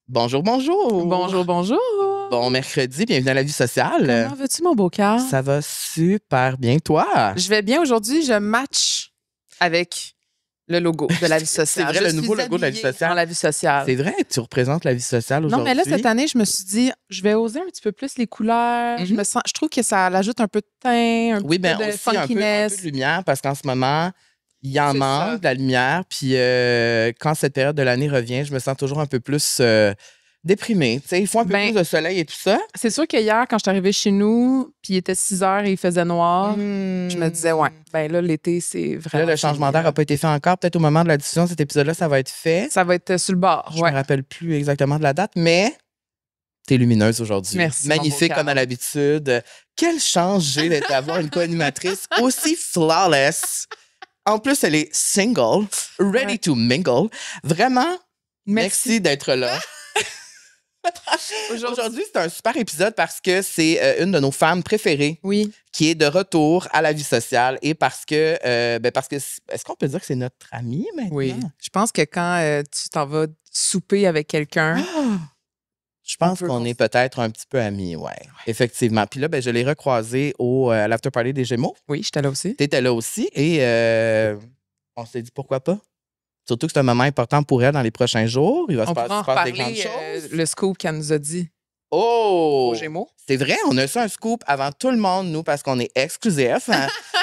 Bonjour, bonjour. Bonjour, bonjour. Bon mercredi, bienvenue à la vie sociale. Comment vas-tu, mon beau cœur? Ça va super bien, toi? Je vais bien aujourd'hui. Je match avec le logo de la vie sociale. C'est vrai, le nouveau logo de la vie sociale. Dans la vie sociale. C'est vrai, tu représentes la vie sociale Non, aujourd'hui. mais là, cette année, je me suis dit, je vais oser un petit peu plus les couleurs. Je trouve que ça ajoute un peu de teint, un Oui, petit bien peu de aussi un funkiness. peu de lumière parce qu'en ce moment, il en C'est manque ça. de la lumière. Puis quand cette période de l'année revient, je me sens toujours un peu plus déprimée. Tu sais, il faut un peu plus de soleil et tout ça. C'est sûr que hier, quand je suis arrivée chez nous, puis il était 6 heures et il faisait noir, je me disais, ouais, ben là, l'été, c'est vraiment. Là, le changement d'air n'a pas été fait encore. Peut-être au moment de la diffusion de cet épisode-là, ça va être fait. Ça va être sur le bord. Je me rappelle plus exactement de la date, mais t'es lumineuse aujourd'hui. Merci. Magnifique comme à l'habitude. Quelle chance j'ai d'avoir une co-animatrice aussi flawless. En plus, elle est single, ready to mingle. Vraiment, merci d'être là. Aujourd'hui, c'est un super épisode parce que c'est une de nos femmes préférées qui est de retour à la vie sociale et parce que est-ce qu'on peut dire que c'est notre amie maintenant? Oui. Je pense que quand tu t'en vas souper avec quelqu'un, je pense qu'on est peut-être un petit peu amis, ouais. Effectivement. Puis là, je l'ai recroisée à l'after party des Gémeaux. Oui, j'étais là aussi. T'étais là aussi et on s'est dit pourquoi pas. Surtout que c'est un moment important pour elle dans les prochains jours. Il va se passer des grandes choses. Le scoop qu'elle nous a dit. Oh! Aux Gémeaux. C'est vrai, on a su un scoop avant tout le monde, nous, parce qu'on est exclusif.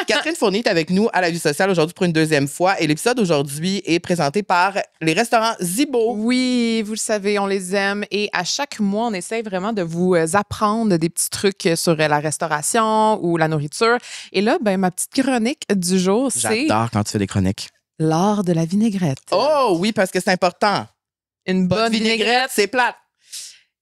Catherine Fournier est avec nous à la vie sociale aujourd'hui pour une deuxième fois. Et l'épisode d'aujourd'hui est présenté par les restaurants Zibo. Oui, vous le savez, on les aime. Et à chaque mois, on essaie vraiment de vous apprendre des petits trucs sur la restauration ou la nourriture. Et là, ma petite chronique du jour, c'est... J'adore quand tu fais des chroniques. L'art de la vinaigrette. Oh oui, parce que c'est important. Une bonne vinaigrette, c'est plate.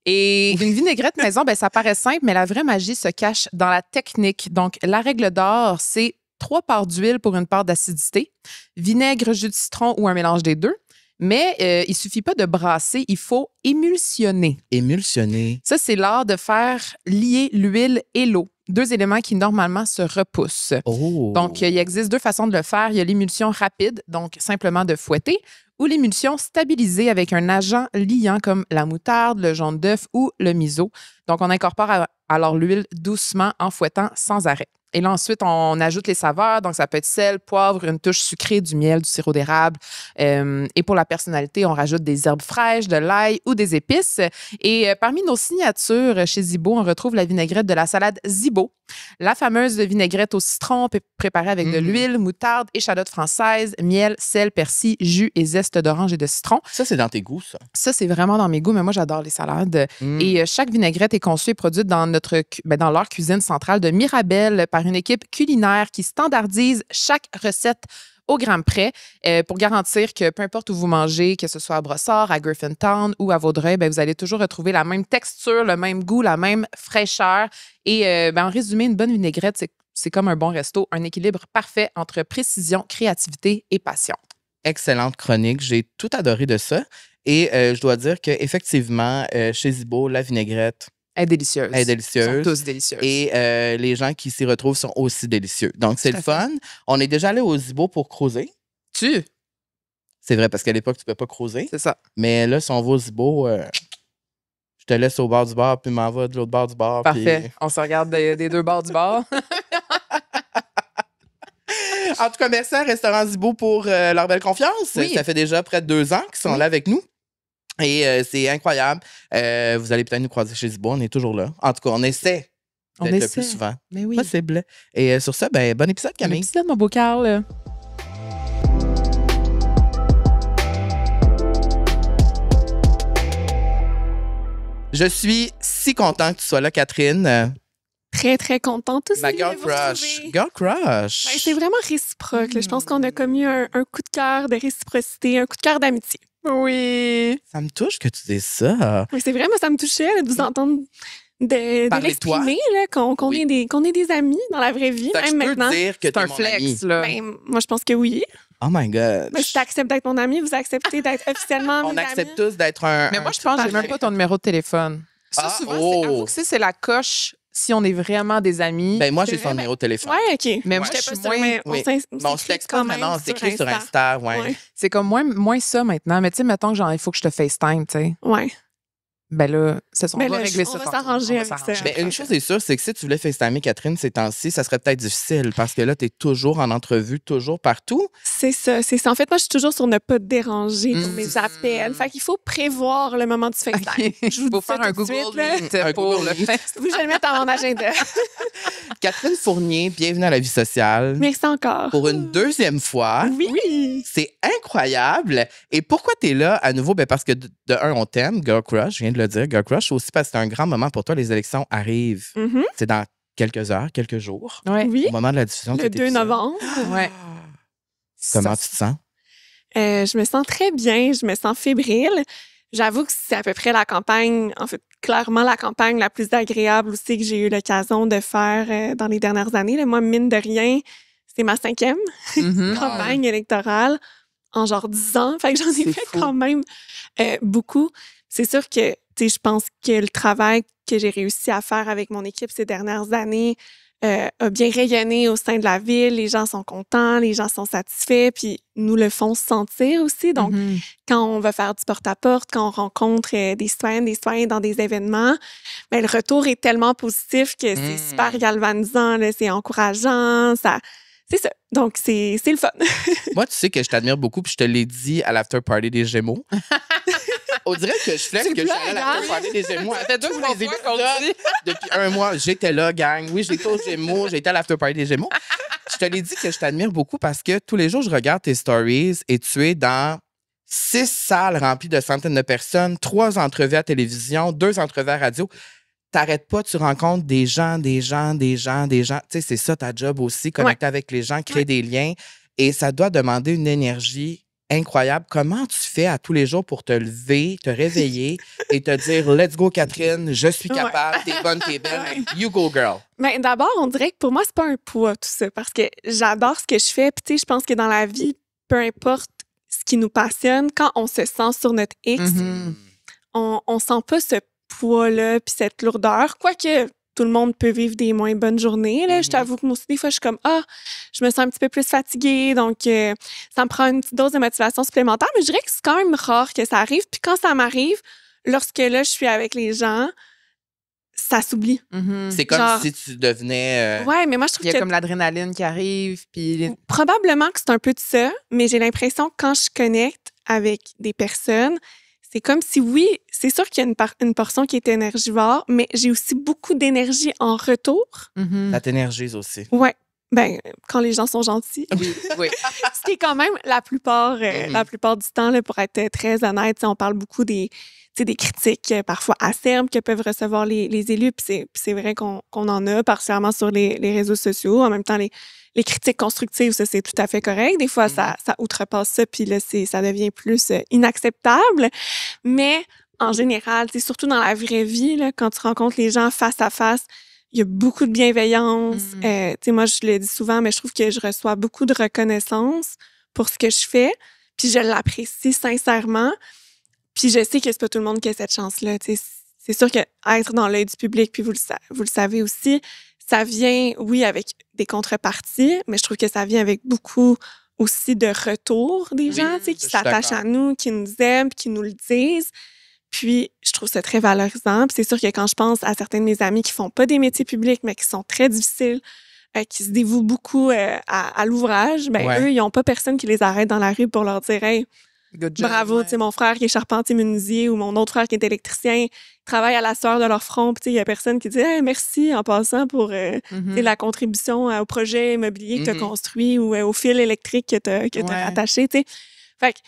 Et une vinaigrette maison, ça paraît simple, mais la vraie magie se cache dans la technique. Donc, la règle d'or, c'est 3 parts d'huile pour une part d'acidité, vinaigre, jus de citron ou un mélange des deux. Mais il suffit pas de brasser, il faut émulsionner. Émulsionner. Ça, c'est l'art de faire lier l'huile et l'eau. 2 éléments qui, normalement, se repoussent. Oh. Donc, il existe 2 façons de le faire. Il y a l'émulsion rapide, donc simplement de fouetter, ou l'émulsion stabilisée avec un agent liant comme la moutarde, le jaune d'œuf ou le miso. Donc, on incorpore alors l'huile doucement en fouettant sans arrêt. Et là, ensuite, on ajoute les saveurs. Donc, ça peut être sel, poivre, une touche sucrée, du miel, du sirop d'érable. Et pour la personnalité, on rajoute des herbes fraîches, de l'ail ou des épices. Et parmi nos signatures chez Zibo, on retrouve la vinaigrette de la salade Zibo. La fameuse vinaigrette au citron préparée avec de l'huile, moutarde, échalote française, miel, sel, persil, jus et zeste d'orange et de citron. Ça, c'est dans tes goûts, ça? Ça, c'est vraiment dans mes goûts, mais moi, j'adore les salades. Et chaque vinaigrette est conçue et produite dans leur cuisine centrale de Mirabelle par une équipe culinaire qui standardise chaque recette au gramme près pour garantir que peu importe où vous mangez, que ce soit à Brossard, à Griffintown ou à Vaudreuil, vous allez toujours retrouver la même texture, le même goût, la même fraîcheur. Et en résumé, une bonne vinaigrette, c'est comme un bon resto, un équilibre parfait entre précision, créativité et passion. Excellente chronique. J'ai tout adoré de ça. Et je dois dire qu'effectivement, chez Zibo, la vinaigrette est délicieuse. Ils sont tous délicieux. Et les gens qui s'y retrouvent sont aussi délicieux. Donc, c'est le fun. On est déjà allé au Zibo pour creuser. C'est vrai, parce qu'à l'époque, tu ne peux pas creuser. C'est ça. Mais là, si on va au Zibo, je te laisse au bord du bar, puis m'en va de l'autre bord du bar. Parfait. Puis... On se regarde des 2 bords du bar. En tout cas, merci à Restaurant Zibo pour leur belle confiance. Oui. Ça fait déjà près de 2 ans qu'ils sont là avec nous. Et c'est incroyable. Vous allez peut-être nous croiser chez Zibo. On est toujours là. En tout cas, on essaie d'être le plus souvent possible. Et sur ça, bon épisode, Camille. Bon épisode, mon beau Carl. Je suis si content que tu sois là, Catherine. Très, très contente aussi. Ma girl crush. Girl crush. C'est vraiment réciproque. Je pense qu'on a commis un coup de cœur de réciprocité, un coup de cœur d'amitié. Oui. Ça me touche que tu dises ça. Oui, c'est vrai, moi, ça me touchait de vous entendre de l'exprimer, qu'on est des amis dans la vraie vie, même maintenant. Peux dire que c'est un flex, là. Moi, je pense que oui. Oh my God. Si tu acceptes d'être mon ami, vous acceptez d'être officiellement On accepte tous d'être un... Mais moi, je pense que j'ai même pas ton numéro de téléphone. Ça, souvent, c'est la coche si on est vraiment des amis. Moi, j'ai son numéro de téléphone. Ouais, OK. Mais moi, je suis pas moins... on se texte pas maintenant, on s'écrit sur Insta. Ouais. C'est comme moins ça maintenant. Mais tu sais, mettons que il faut que je te FaceTime, tu sais. Ouais. Ben là, on Ben va là, régler on ça. va tantôt. s'arranger On va avec ça. s'arranger. Mais une chose est sûre, c'est que si tu voulais FaceTimer Catherine ces temps-ci, ça serait peut-être difficile parce que là, tu es toujours en entrevue, toujours partout. C'est ça. En fait, moi, je suis toujours sur ne pas déranger pour Mm. mes appels. Fait qu'il faut prévoir le moment du FaceTime. Je vous Faut dis ça faire un tout de suite, Google là. Meet Un pour Google le Meet. fait. Oui, je vais le mettre dans mon agenda. Catherine Fournier, bienvenue à la vie sociale. Merci encore. Pour une deuxième fois. Oui. C'est incroyable. Et pourquoi tu es là à nouveau? Ben parce que de un, on t'aime, Girl Crush, je viens de le dire, Girl Crush, aussi parce que c'est un grand moment pour toi. Les élections arrivent. Mhm. C'est dans quelques heures, quelques jours. Ouais. Oui. Au moment de la diffusion de Le cet 2 épisode. novembre. Ouais. Comment Ça, tu te sens? Je me sens très bien. Je me sens fébrile. J'avoue que c'est à peu près la campagne, en fait, clairement la campagne la plus agréable aussi que j'ai eu l'occasion de faire dans les dernières années. Là. Moi, mine de rien, c'est ma 5e Mhm. campagne électorale en genre 10 ans. Fait que j'en ai C'est fait fou. quand même beaucoup. C'est sûr que, tu sais, je pense que le travail que j'ai réussi à faire avec mon équipe ces dernières années a bien rayonné au sein de la ville. Les gens sont contents, les gens sont satisfaits, puis nous le font sentir aussi. Donc, Mhm. quand on va faire du porte-à-porte, quand on rencontre des citoyennes, des citoyens dans des événements, ben, le retour est tellement positif que c'est super galvanisant, là, c'est encourageant, c'est ça. Donc, c'est le fun. Moi, tu sais que je t'admire beaucoup, puis je te l'ai dit à l'after party des Gémeaux. On dirait que je flex que je suis allée à l'after party des Gémeaux. Ça fait tous les épisodes depuis un mois. J'étais là, gang. Oui, j'étais aux Gémeaux. J'ai été à l'after party des Gémeaux. Je te l'ai dit que je t'admire beaucoup parce que tous les jours, je regarde tes stories et tu es dans 6 salles remplies de centaines de personnes, 3 entrevues à télévision, 2 entrevues à radio. T'arrêtes pas, tu rencontres des gens. Tu sais, c'est ça ta job aussi, connecter avec les gens, créer des liens. Et ça doit demander une énergie incroyable. Comment tu fais à tous les jours pour te lever, te réveiller et te dire « Let's go, Catherine, je suis capable, t'es bonne, t'es belle, you go, girl ». Mais d'abord, on dirait que pour moi, c'est pas un poids, tout ça, parce que j'adore ce que je fais. Puis, tu sais, je pense que dans la vie, peu importe ce qui nous passionne, quand on se sent sur notre X, Mhm. on sent pas ce poids-là puis cette lourdeur. Quoique, tout le monde peut vivre des moins bonnes journées. Là. Je t'avoue que moi aussi, des fois, je suis comme « Ah, je me sens un petit peu plus fatiguée. » Donc, ça me prend une petite dose de motivation supplémentaire. Mais je dirais que c'est quand même rare que ça arrive. Puis quand ça m'arrive, lorsque là, je suis avec les gens, ça s'oublie. Mhm. C'est comme Genre- si tu devenais... Ouais, mais moi, je trouve Il y a que comme l'adrénaline qui arrive, puis probablement que c'est un peu de ça, mais j'ai l'impression que quand je connecte avec des personnes, c'est comme si, oui, c'est sûr qu'il y a une portion qui est énergivore, mais j'ai aussi beaucoup d'énergie en retour. Mhm. Ça t'énergise aussi. Ouais. Ben, quand les gens sont gentils. Oui, oui. Ce qui est quand même la plupart du temps, là, pour être très honnête, on parle beaucoup des critiques parfois acerbes que peuvent recevoir les élus. Puis c'est vrai qu'on en a, particulièrement sur les réseaux sociaux. En même temps, les critiques constructives, ça, c'est tout à fait correct. Des fois, ça outrepasse ça, puis là, ça devient plus inacceptable. Mais en général, surtout dans la vraie vie, là, quand tu rencontres les gens face à face, il y a beaucoup de bienveillance. Moi, je le dis souvent, mais je trouve que je reçois beaucoup de reconnaissance pour ce que je fais. Puis je l'apprécie sincèrement. Puis je sais que c'est pas tout le monde qui a cette chance-là. C'est sûr qu'être dans l'œil du public, puis vous le savez aussi, ça vient, oui, avec des contreparties, mais je trouve que ça vient avec beaucoup aussi de retours des gens, je qui suis s'attachent d'accord. à nous, qui nous aiment, puis qui nous le disent. Puis, je trouve ça très valorisant. Puis c'est sûr que quand je pense à certains de mes amis qui font pas des métiers publics, mais qui sont très difficiles, qui se dévouent beaucoup à l'ouvrage, ben Ouais. eux, ils n'ont pas personne qui les arrête dans la rue pour leur dire « Hey, Good job, bravo, ouais. tu sais, mon frère qui est charpentier menuisier ou mon autre frère qui est électricien, ils travaillent à la sueur de leur front. » Puis, il y a personne qui dit hey, « Merci en passant pour Mhm. tu sais, la contribution au projet immobilier que tu as Mhm. construit ou au fil électrique que tu as Ouais. attaché. » tu sais. Fait que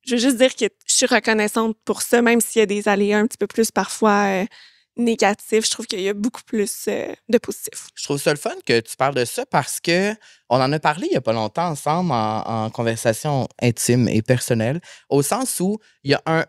je veux juste dire que je suis reconnaissante pour ça, même s'il y a des aléas un petit peu plus parfois négatifs. Je trouve qu'il y a beaucoup plus de positifs. Je trouve ça le fun que tu parles de ça parce que on en a parlé il n'y a pas longtemps ensemble en conversation intime et personnelle, au sens où il y a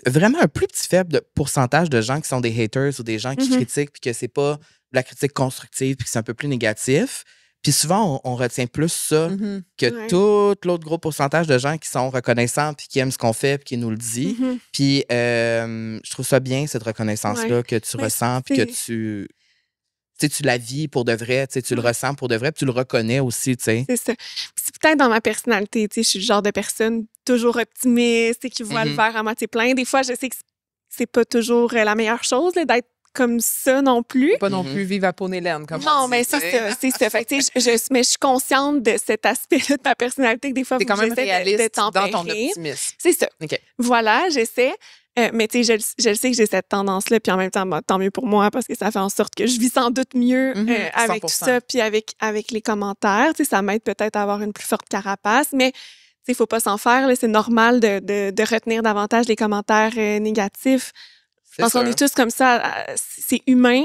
vraiment un plus petit faible pourcentage de gens qui sont des haters ou des gens qui Mhm. critiquent puis que c'est pas de la critique constructive puis que c'est un peu plus négatif. Puis souvent, on retient plus ça Mhm. que Ouais. tout l'autre gros pourcentage de gens qui sont reconnaissants puis qui aiment ce qu'on fait puis qui nous le disent. Mhm. Puis je trouve ça bien, cette reconnaissance-là que tu Mais ressens puis que c'est- tu la vis pour de vrai, tu le ressens pour de vrai puis tu le reconnais aussi, tu sais. C'est ça. Puis c'est peut-être dans ma personnalité, je suis le genre de personne toujours optimiste et qui voit le Mhm. verre à moitié plein. Des fois, je sais que c'est pas toujours la meilleure chose là, d'être comme ça non plus. Pas non plus vivre à peau nez laine, comme Non, on dit, mais tu sais. c'est ça. Fait que, tu sais, mais je suis consciente de cet aspect-là de ma personnalité que des fois, T'es quand même j'essaie de réaliste dans ton tempérer. optimisme. C'est ça. OK. Voilà, j'essaie. Mais tu sais, je le sais que j'ai cette tendance-là, puis en même temps, tant mieux pour moi, parce que ça fait en sorte que je vis sans doute mieux avec tout 100%. ça, puis avec les commentaires. Tu sais, ça m'aide peut-être à avoir une plus forte carapace, mais tu sais, il faut pas s'en faire. Là, c'est normal de retenir davantage les commentaires négatifs. Je pense qu'on est tous comme ça. C'est humain,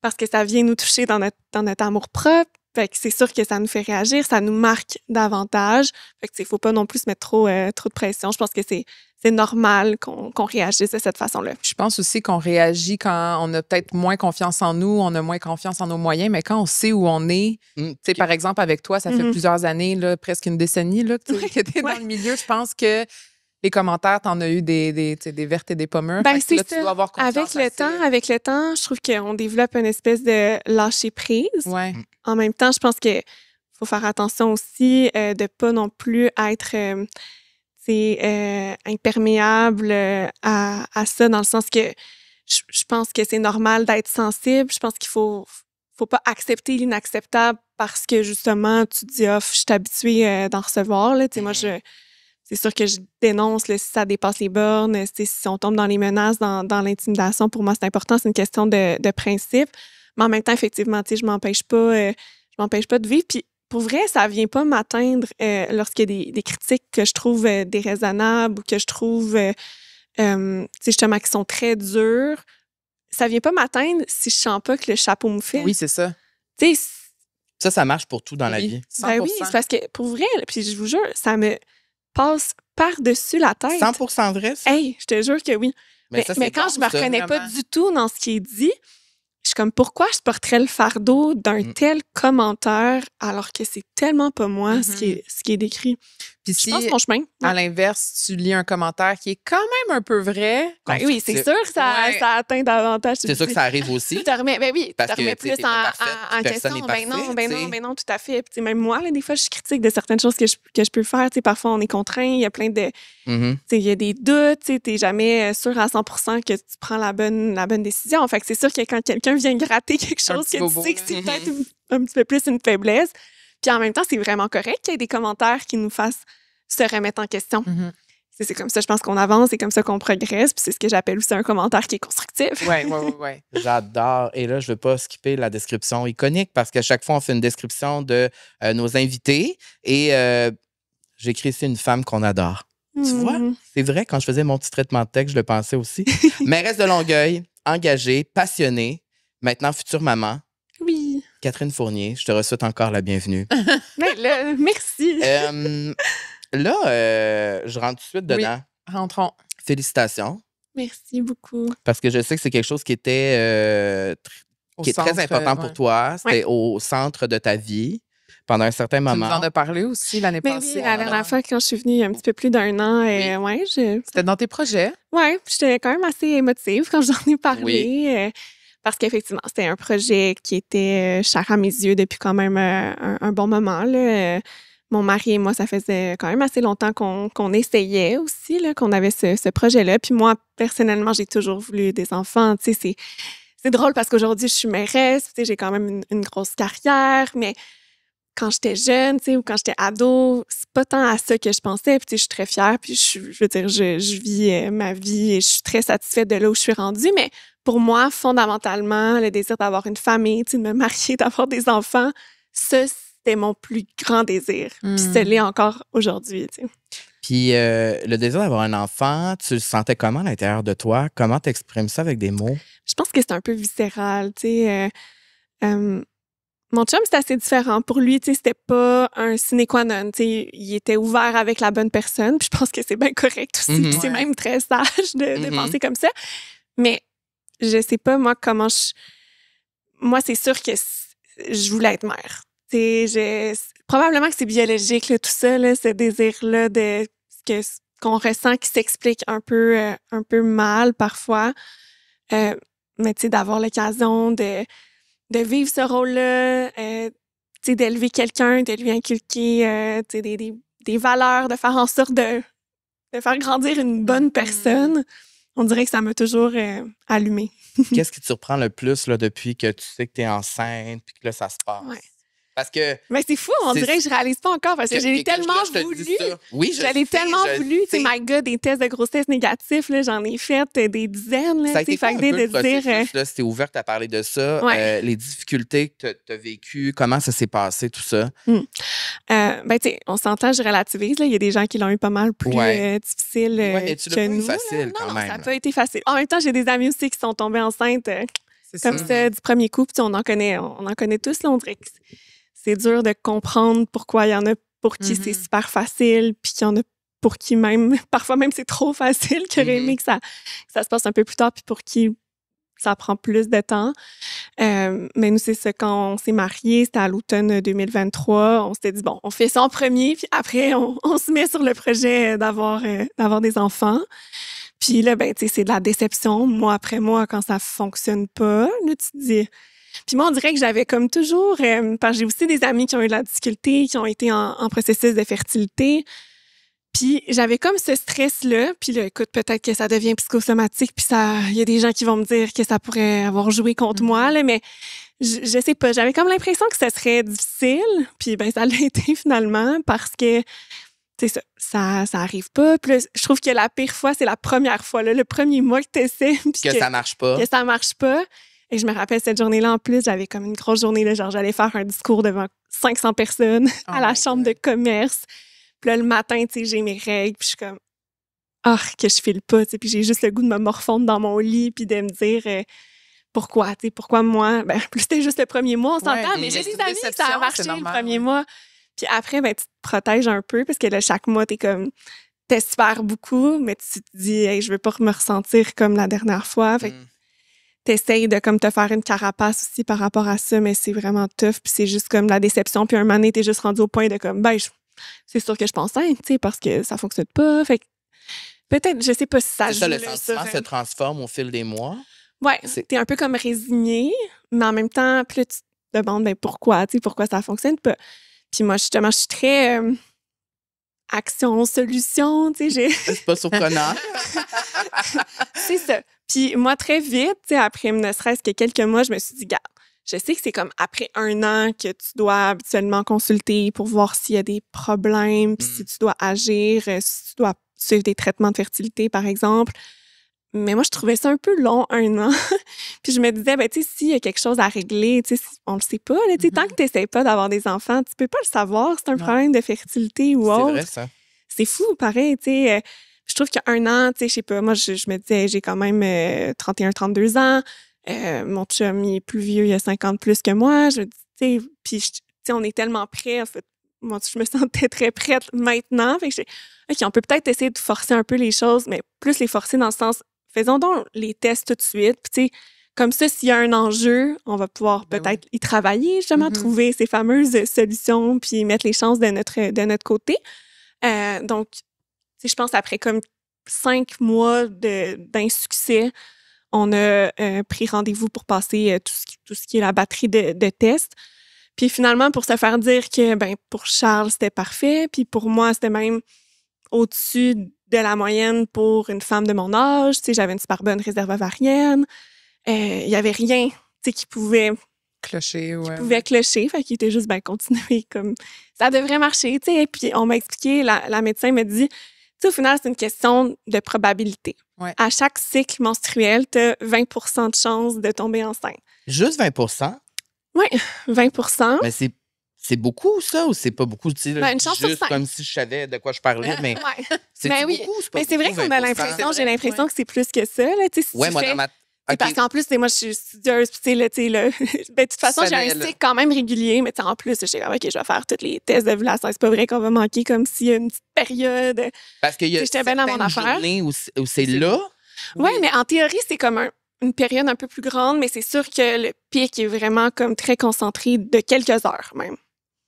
parce que ça vient nous toucher dans notre amour-propre. Fait que c'est sûr que ça nous fait réagir, ça nous marque davantage. Fait que il faut pas non plus se mettre trop de pression. Je pense que c'est normal qu'on réagisse de cette façon-là. Je pense aussi qu'on réagit quand on a peut-être moins confiance en nous, on a moins confiance en nos moyens, mais quand on sait où on est, tu sais, par exemple, avec toi, ça fait plusieurs années, là, presque une décennie là, que tu es dans le milieu. Je pense que les commentaires, t'en as eu des vertes et des pas mûres. Ben, Fait que là, c'est tu dois avoir confiance. avec le temps, je trouve qu'on développe une espèce de lâcher prise. Ouais. En même temps, je pense que faut faire attention aussi de pas non plus être imperméable à ça, dans le sens que je pense que c'est normal d'être sensible. Je pense qu'il faut pas accepter l'inacceptable parce que justement, tu te dis, je suis habituée d'en recevoir. Là. Moi, c'est sûr que je dénonce là, si ça dépasse les bornes, si on tombe dans les menaces, dans l'intimidation. Pour moi, c'est important, c'est une question de principe. Mais en même temps, effectivement, je m'empêche pas de vivre. Puis pour vrai, ça vient pas m'atteindre lorsqu'il y a des critiques que je trouve déraisonnables ou que je trouve justement qui sont très dures. Ça vient pas m'atteindre si je sens pas que le chapeau me fait. Oui, c'est ça. Tu sais, Ça marche pour tout dans la vie. 100%. ben oui, c'est parce que pour vrai, là, puis je vous jure, ça me passe par-dessus la tête. 100% vrai, ça? Hey, je te jure que oui. Mais quand je me reconnais pas du tout dans ce qui est dit, je suis comme, pourquoi je porterais le fardeau d'un tel commentaire alors que c'est tellement pas moi ce qui est décrit? Puis Je si, pense mon chemin. à l'inverse, tu lis un commentaire qui est quand même un peu vrai. Ben oui, c'est sûr que ça atteint davantage. C'est sûr que ça arrive aussi. Tu te remets, ben oui, Parce tu te remets que, plus t'es pas parfaite, en personne question. n'est parfait, Ben non, tout à fait. Puis, même moi, là, des fois, je suis critique de certaines choses que je peux faire. Parfois, on est contraint. Il y a plein de... Il y a des doutes. Tu n'es jamais sûr à 100% que tu prends la bonne décision. Fait que c'est sûr que quand quelqu'un vient gratter quelque chose que tu sais que c'est peut-être un petit peu plus une faiblesse, puis en même temps, c'est vraiment correct qu'il y ait des commentaires qui nous fassent se remettre en question. C'est comme ça, je pense qu'on avance, c'est comme ça qu'on progresse, puis c'est ce que j'appelle aussi un commentaire qui est constructif. Oui. J'adore. Et là, je ne veux pas skipper la description iconique parce qu'à chaque fois, on fait une description de nos invités. Et j'écris ici une femme qu'on adore. Tu vois? C'est vrai, quand je faisais mon petit traitement de texte, je le pensais aussi. Mairesse de Longueuil, engagée, passionnée, maintenant future maman. Oui. Catherine Fournier, je te souhaite encore la bienvenue. Merci. Là, je rentre tout de suite dedans. Oui, rentrons. Félicitations. Merci beaucoup. Parce que je sais que c'est quelque chose qui était très important pour toi. C'était au centre de ta vie pendant un certain moment. Tu nous en as parlé aussi l'année passée. Oui, la dernière fois, quand je suis venue il y a un petit peu plus d'un an, C'était dans tes projets? Oui, j'étais quand même assez émotive quand j'en ai parlé. Parce qu'effectivement, c'était un projet qui était cher à mes yeux depuis quand même un bon moment. Là. Mon mari et moi, ça faisait quand même assez longtemps qu'on essayait aussi, là, qu'on avait ce projet-là. Puis moi, personnellement, j'ai toujours voulu des enfants. Tu sais, c'est drôle parce qu'aujourd'hui, je suis mairesse. Tu sais, j'ai quand même une grosse carrière, mais quand j'étais jeune, tu sais, ou quand j'étais ado, c'est pas tant à ça que je pensais. Puis tu sais, je suis très fière. Puis je veux dire, je vis ma vie et je suis très satisfaite de là où je suis rendue. Mais pour moi, fondamentalement, le désir d'avoir une famille, tu sais, de me marier, d'avoir des enfants, ça, c'était mon plus grand désir. Puis ça l'est encore aujourd'hui, tu sais. Puis le désir d'avoir un enfant, tu le sentais comment à l'intérieur de toi? Comment tu exprimes ça avec des mots? Je pense que c'est un peu viscéral, tu sais. Mon chum, c'était assez différent. Pour lui, tu sais, c'était pas un sine qua non. Tu sais, il était ouvert avec la bonne personne. Puis je pense que c'est bien correct aussi. Puis c'est même très sage de penser comme ça. Mais je sais pas, moi, comment Moi, c'est sûr que je voulais être mère. Tu sais, probablement que c'est biologique, là, tout ça, là, ce désir-là qu'on ressent qui s'explique un peu mal parfois. Mais tu sais, d'avoir l'occasion de vivre ce rôle-là, tu sais, d'élever quelqu'un, de lui inculquer tu sais, des valeurs, de faire en sorte de faire grandir une bonne personne. on dirait que ça m'a toujours allumée. Qu'est-ce qui te surprend le plus là, depuis que tu sais que tu es enceinte puis que là, ça se passe? Ouais. Parce que. Mais c'est fou, on dirait que je réalise pas encore parce que j'ai tellement voulu. Oui, J'allais tellement voulu. Tu sais, my God, des tests de grossesse négatifs, là, j'en ai fait des dizaines. Là, ça a été quoi un peu le processus, là, c'était ouverte à parler de ça. Ouais. Les difficultés que tu as vécues, comment ça s'est passé, tout ça? Ben, tu sais, on s'entend, je relativise. Là. Il y a des gens qui l'ont eu pas mal plus difficile mais tu l'as pas eu facile quand même. Non, ça n'a pas été facile. En même temps, j'ai des amis aussi qui sont tombés enceintes comme ça du premier coup. Puis on en connaît tous. Là, on dirait que c'est dur de comprendre pourquoi il y en a pour qui c'est super facile, puis qu'il y en a pour qui même, parfois même c'est trop facile, qui aurait aimé que ça se passe un peu plus tard, puis pour qui ça prend plus de temps. Mais nous, c'est ça, quand on s'est mariés, c'était à l'automne 2023, on s'était dit, bon, on fait ça en premier, puis après, on se met sur le projet d'avoir des enfants. Puis là, ben, tu sais, c'est de la déception, mois après mois, quand ça fonctionne pas. Là, tu te dis... Puis moi, on dirait que j'avais comme toujours... parce que j'ai aussi des amis qui ont eu de la difficulté, qui ont été en processus de fertilité. Puis j'avais comme ce stress-là. Puis là, écoute, peut-être que ça devient psychosomatique, puis il y a des gens qui vont me dire que ça pourrait avoir joué contre moi, là, mais je sais pas. J'avais comme l'impression que ça serait difficile. Puis ben ça l'a été finalement parce que... Tu sais, ça arrive pas. Puis là, je trouve que la pire fois, c'est la première fois, là, le premier mois que t'essaies. Que ça marche pas. Que ça marche pas. Et je me rappelle cette journée-là, en plus, j'avais comme une grosse journée, là, genre j'allais faire un discours devant 500 personnes à la chambre de commerce. Puis là, le matin, tu sais, j'ai mes règles, puis je suis comme, que je file pas, tu sais, puis j'ai juste le goût de me morfondre dans mon lit, puis de me dire pourquoi, tu sais, pourquoi moi? Ben, plus c'était juste le premier mois, on s'entend, mais j'ai des amis que ça a marché le premier mois. Puis après, ben, tu te protèges un peu, parce que là, chaque mois, t'espères beaucoup, mais tu te dis, hey, je veux pas me ressentir comme la dernière fois. Fait t'essayes de comme te faire une carapace aussi par rapport à ça, mais c'est vraiment tough, puis c'est juste comme la déception, puis un moment donné, t'es juste rendu au point de comme, ben, c'est sûr que je pense tu sais, parce que ça fonctionne pas. Fait que peut-être, je sais pas si ça joue. C'est ça, le sentiment se transforme au fil des mois. Ouais, t'es un peu comme résigné, mais en même temps, puis là, tu te demandes, ben, pourquoi ça fonctionne pas. Puis moi, justement, je suis très action, solution, tu sais, C'est pas surprenant. C'est ça. Puis moi, très vite, tu sais, après ne serait-ce que quelques mois, je me suis dit, regarde, je sais que c'est comme après 1 an que tu dois habituellement consulter pour voir s'il y a des problèmes, puis si tu dois agir, si tu dois suivre des traitements de fertilité, par exemple. Mais moi, je trouvais ça un peu long, 1 an. Puis je me disais, ben, tu sais, s'il y a quelque chose à régler, tu sais, on le sait pas, là, tu sais, tant que tu n'essaies pas d'avoir des enfants, tu peux pas le savoir, c'est un problème de fertilité ou autre. C'est vrai, ça. C'est fou, pareil, tu sais. Je trouve qu'il y a 1 an, tu sais, je sais pas, moi, je me disais, j'ai quand même 31, 32 ans. Mon chum, il est plus vieux, il a 50 plus que moi. Je me dis, tu sais, puis, tu sais, on est tellement prêts, en fait. Moi, je me sentais très prête maintenant. Fait que OK, on peut peut-être essayer de forcer un peu les choses, mais plus les forcer dans le sens, faisons donc les tests tout de suite. Puis, tu sais, comme ça, s'il y a un enjeu, on va pouvoir peut-être y travailler, justement, trouver ces fameuses solutions, puis mettre les chances de notre côté. Donc, tu sais, je pense après comme 5 mois d'insuccès, on a pris rendez-vous pour passer tout ce qui est la batterie de tests. Puis finalement, pour se faire dire que ben pour Charles, c'était parfait, puis pour moi, c'était même au-dessus de la moyenne pour une femme de mon âge. Tu sais, j'avais une super bonne réserve ovarienne. Il y avait rien, tu sais, qui pouvait clocher, ouais. Qui pouvait clocher, fait qu'il était juste, ben, continuer comme ça devrait marcher, tu sais. Puis on m'a expliqué, la médecin m'a dit, tu sais, au final, c'est une question de probabilité. Ouais. À chaque cycle menstruel, tu as 20 de chances de tomber enceinte. Juste 20 Oui, 20 Mais c'est beaucoup, ça, ou c'est pas beaucoup? Tu sais, ben, une chance juste sur 5. comme si je savais de quoi je parlais, mais c'est ben, oui. beaucoup, c'est pas mais c'est vrai beaucoup, qu'on a 20%. l'impression, j'ai l'impression que c'est plus que ça. Là, si Ouais, tu moi, fais... dans ma... Parce qu'en plus, moi, je suis studieuse, puis ben, de toute façon, j'ai un cycle quand même régulier, mais en plus, je sais, OK, je vais faire tous les tests d'ovulation. C'est pas vrai qu'on va manquer comme s'il y a une petite période. Parce qu'il y a j'étais bien dans mon affaire. Journées où c'est là. Oui, mais en théorie, c'est comme une période un peu plus grande, mais c'est sûr que le pic est vraiment comme très concentré de quelques heures même.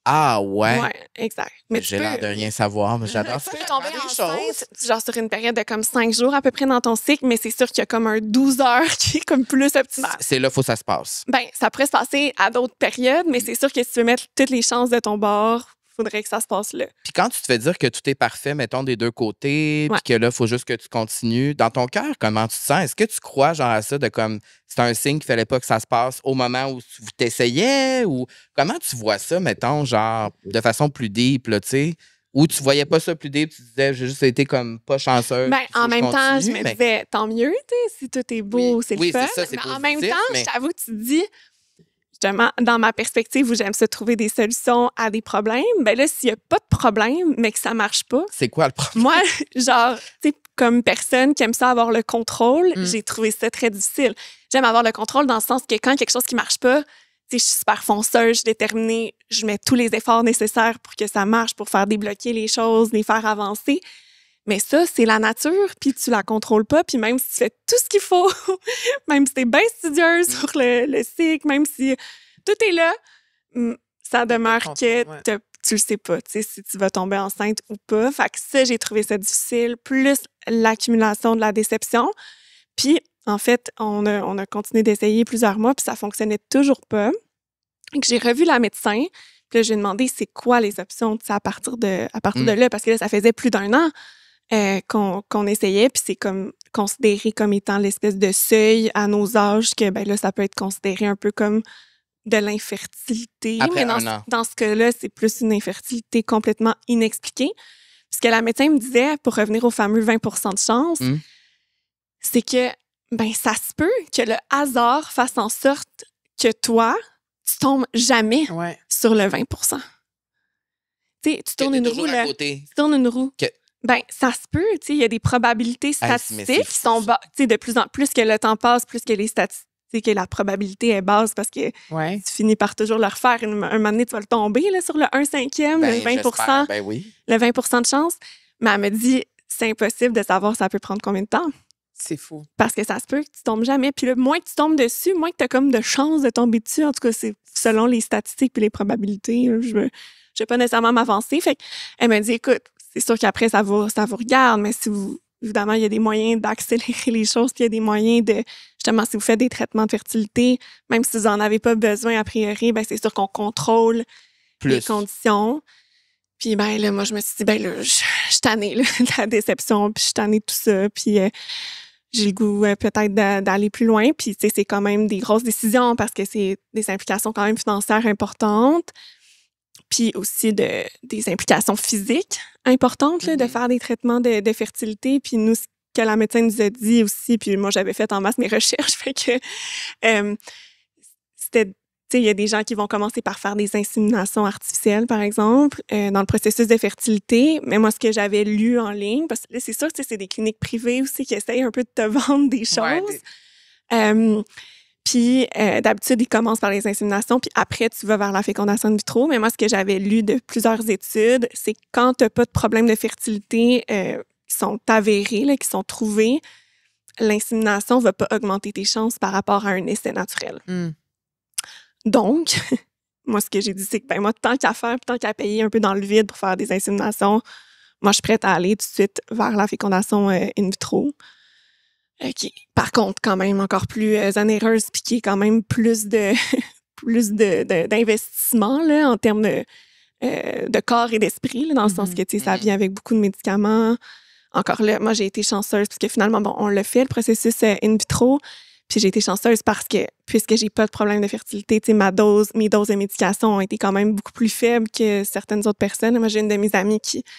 Ah ouais? Oui, exact. Mais j'ai l'air de rien savoir, mais j'adore ça. Tu peux tomber enceinte, genre sur une période de comme 5 jours à peu près dans ton cycle, mais c'est sûr qu'il y a comme un 12 heures qui est comme plus optimal. C'est là qu'il faut que ça se passe. Ben, ça pourrait se passer à d'autres périodes, mais c'est sûr que si tu veux mettre toutes les chances de ton bord, faudrait que ça se passe là. Puis quand tu te fais dire que tout est parfait, mettons, des deux côtés, Ouais. puis que là, il faut juste que tu continues, dans ton cœur, comment tu te sens? Est-ce que tu crois genre à ça de comme c'est un signe qu'il fallait pas que ça se passe au moment où tu t'essayais? Ou comment tu vois ça, mettons, genre de façon plus deep, là, tu sais? Ou tu voyais pas ça plus deep, tu disais j'ai juste été comme pas chanceuse. Ben, puis faut en que je même temps, je continue, me mais- disais, tant mieux, tu sais, si tout est beau, Oui. c'est le Oui, fun. c'est ça, c'est Mais en même positif, temps, mais- je t'avoue, tu te dis, justement, dans ma perspective où j'aime ça trouver des solutions à des problèmes, ben là, s'il n'y a pas de problème, mais que ça marche pas, C'est quoi le problème? moi, genre, tu sais, comme personne qui aime ça avoir le contrôle, Mm. j'ai trouvé ça très difficile. J'aime avoir le contrôle dans le sens que quand quelque chose qui marche pas, tu sais, je suis super fonceuse, je suis déterminée, je mets tous les efforts nécessaires pour que ça marche, pour faire débloquer les choses, les faire avancer. Mais ça, c'est la nature, puis tu la contrôles pas, puis même si tu fais tout ce qu'il faut, même si t'es bien studieuse sur le cycle, même si tout est là, ça demeure que contrôle, tu le sais pas, tu sais, si tu vas tomber enceinte ou pas. Fait que ça, j'ai trouvé ça difficile, plus l'accumulation de la déception. Puis, en fait, on a continué d'essayer plusieurs mois, puis ça fonctionnait toujours pas. Donc, j'ai revu la médecin, puis là, j'ai demandé c'est quoi les options, tu sais, à partir de là, parce que là, ça faisait plus d'1 an qu'on essayait, puis c'est comme considéré comme étant l'espèce de seuil à nos âges que, ben là, ça peut être considéré un peu comme de l'infertilité. Après Mais un an. dans ce cas-là, c'est plus une infertilité complètement inexpliquée. Puisque la médecin me disait, pour revenir au fameux 20% de chance, c'est que, ben, ça se peut que le hasard fasse en sorte que toi, tu tombes jamais Ouais. sur le 20%. Tu sais, tu tournes une roue, toujours à là. côté. Tu tournes une roue. Que- Ben, ça se peut, tu sais, il y a des probabilités mais statistiques c'est qui sont bas. Tu sais, de plus en plus que le temps passe, plus que les statistiques, que la probabilité est basse parce que Ouais. tu finis par toujours le refaire. Un moment donné, tu vas le tomber là, sur le 1/5, Ben, le 20%, j'espère, ben oui. le 20% de chance. Mais elle me dit, c'est impossible de savoir ça peut prendre combien de temps. C'est fou. Parce que ça se peut que tu tombes jamais. Puis le moins que tu tombes dessus, moins que tu as comme de chances de tomber dessus. En tout cas, c'est selon les statistiques et les probabilités. Là, je vais pas nécessairement m'avancer. Fait qu'elle me dit, écoute, c'est sûr qu'après, ça vous regarde, mais si vous, évidemment, il y a des moyens d'accélérer les choses, puis il y a des moyens de, justement, si vous faites des traitements de fertilité, même si vous en avez pas besoin a priori, ben c'est sûr qu'on contrôle les Plus. conditions. Puis ben là, moi, je me suis dit, ben là, je suis tannée là, de la déception, puis je suis tannée de tout ça, puis j'ai le goût peut-être d'aller plus loin. Puis tu sais, c'est quand même des grosses décisions parce que c'est des implications quand même financières importantes. Puis aussi des implications physiques importantes, là, de faire des traitements de fertilité. Puis nous, ce que la médecin nous a dit aussi, puis moi, j'avais fait en masse mes recherches, fait que c'était, tu sais, il y a des gens qui vont commencer par faire des inséminations artificielles, par exemple, dans le processus de fertilité. Mais moi, ce que j'avais lu en ligne, parce que là, c'est sûr, tu sais, c'est des cliniques privées aussi qui essayent un peu de te vendre des choses. Ouais, Puis, d'habitude, ils commencent par les inséminations, puis après, tu vas vers la fécondation in vitro. Mais moi, ce que j'avais lu de plusieurs études, c'est que quand tu n'as pas de problème de fertilité qui sont avérés, là, qui sont trouvés, l'insémination ne va pas augmenter tes chances par rapport à un essai naturel. Donc, moi, ce que j'ai dit, c'est que ben, moi, tant qu'à faire, puis tant qu'à payer un peu dans le vide pour faire des inséminations, moi, je suis prête à aller tout de suite vers la fécondation in vitro. Qui est, par contre, quand même encore plus onéreuse, puis qui est quand même plus d'investissement là, en termes de corps et d'esprit, là, dans le sens que tu sais, ça vient avec beaucoup de médicaments. Encore là, moi, j'ai été chanceuse parce que finalement, bon, on l'a fait, le processus in vitro. Puis j'ai été chanceuse parce que, puisque j'ai pas de problème de fertilité, tu sais, mes doses de médication ont été quand même beaucoup plus faibles que certaines autres personnes. Moi, j'ai une de mes amies qui, tu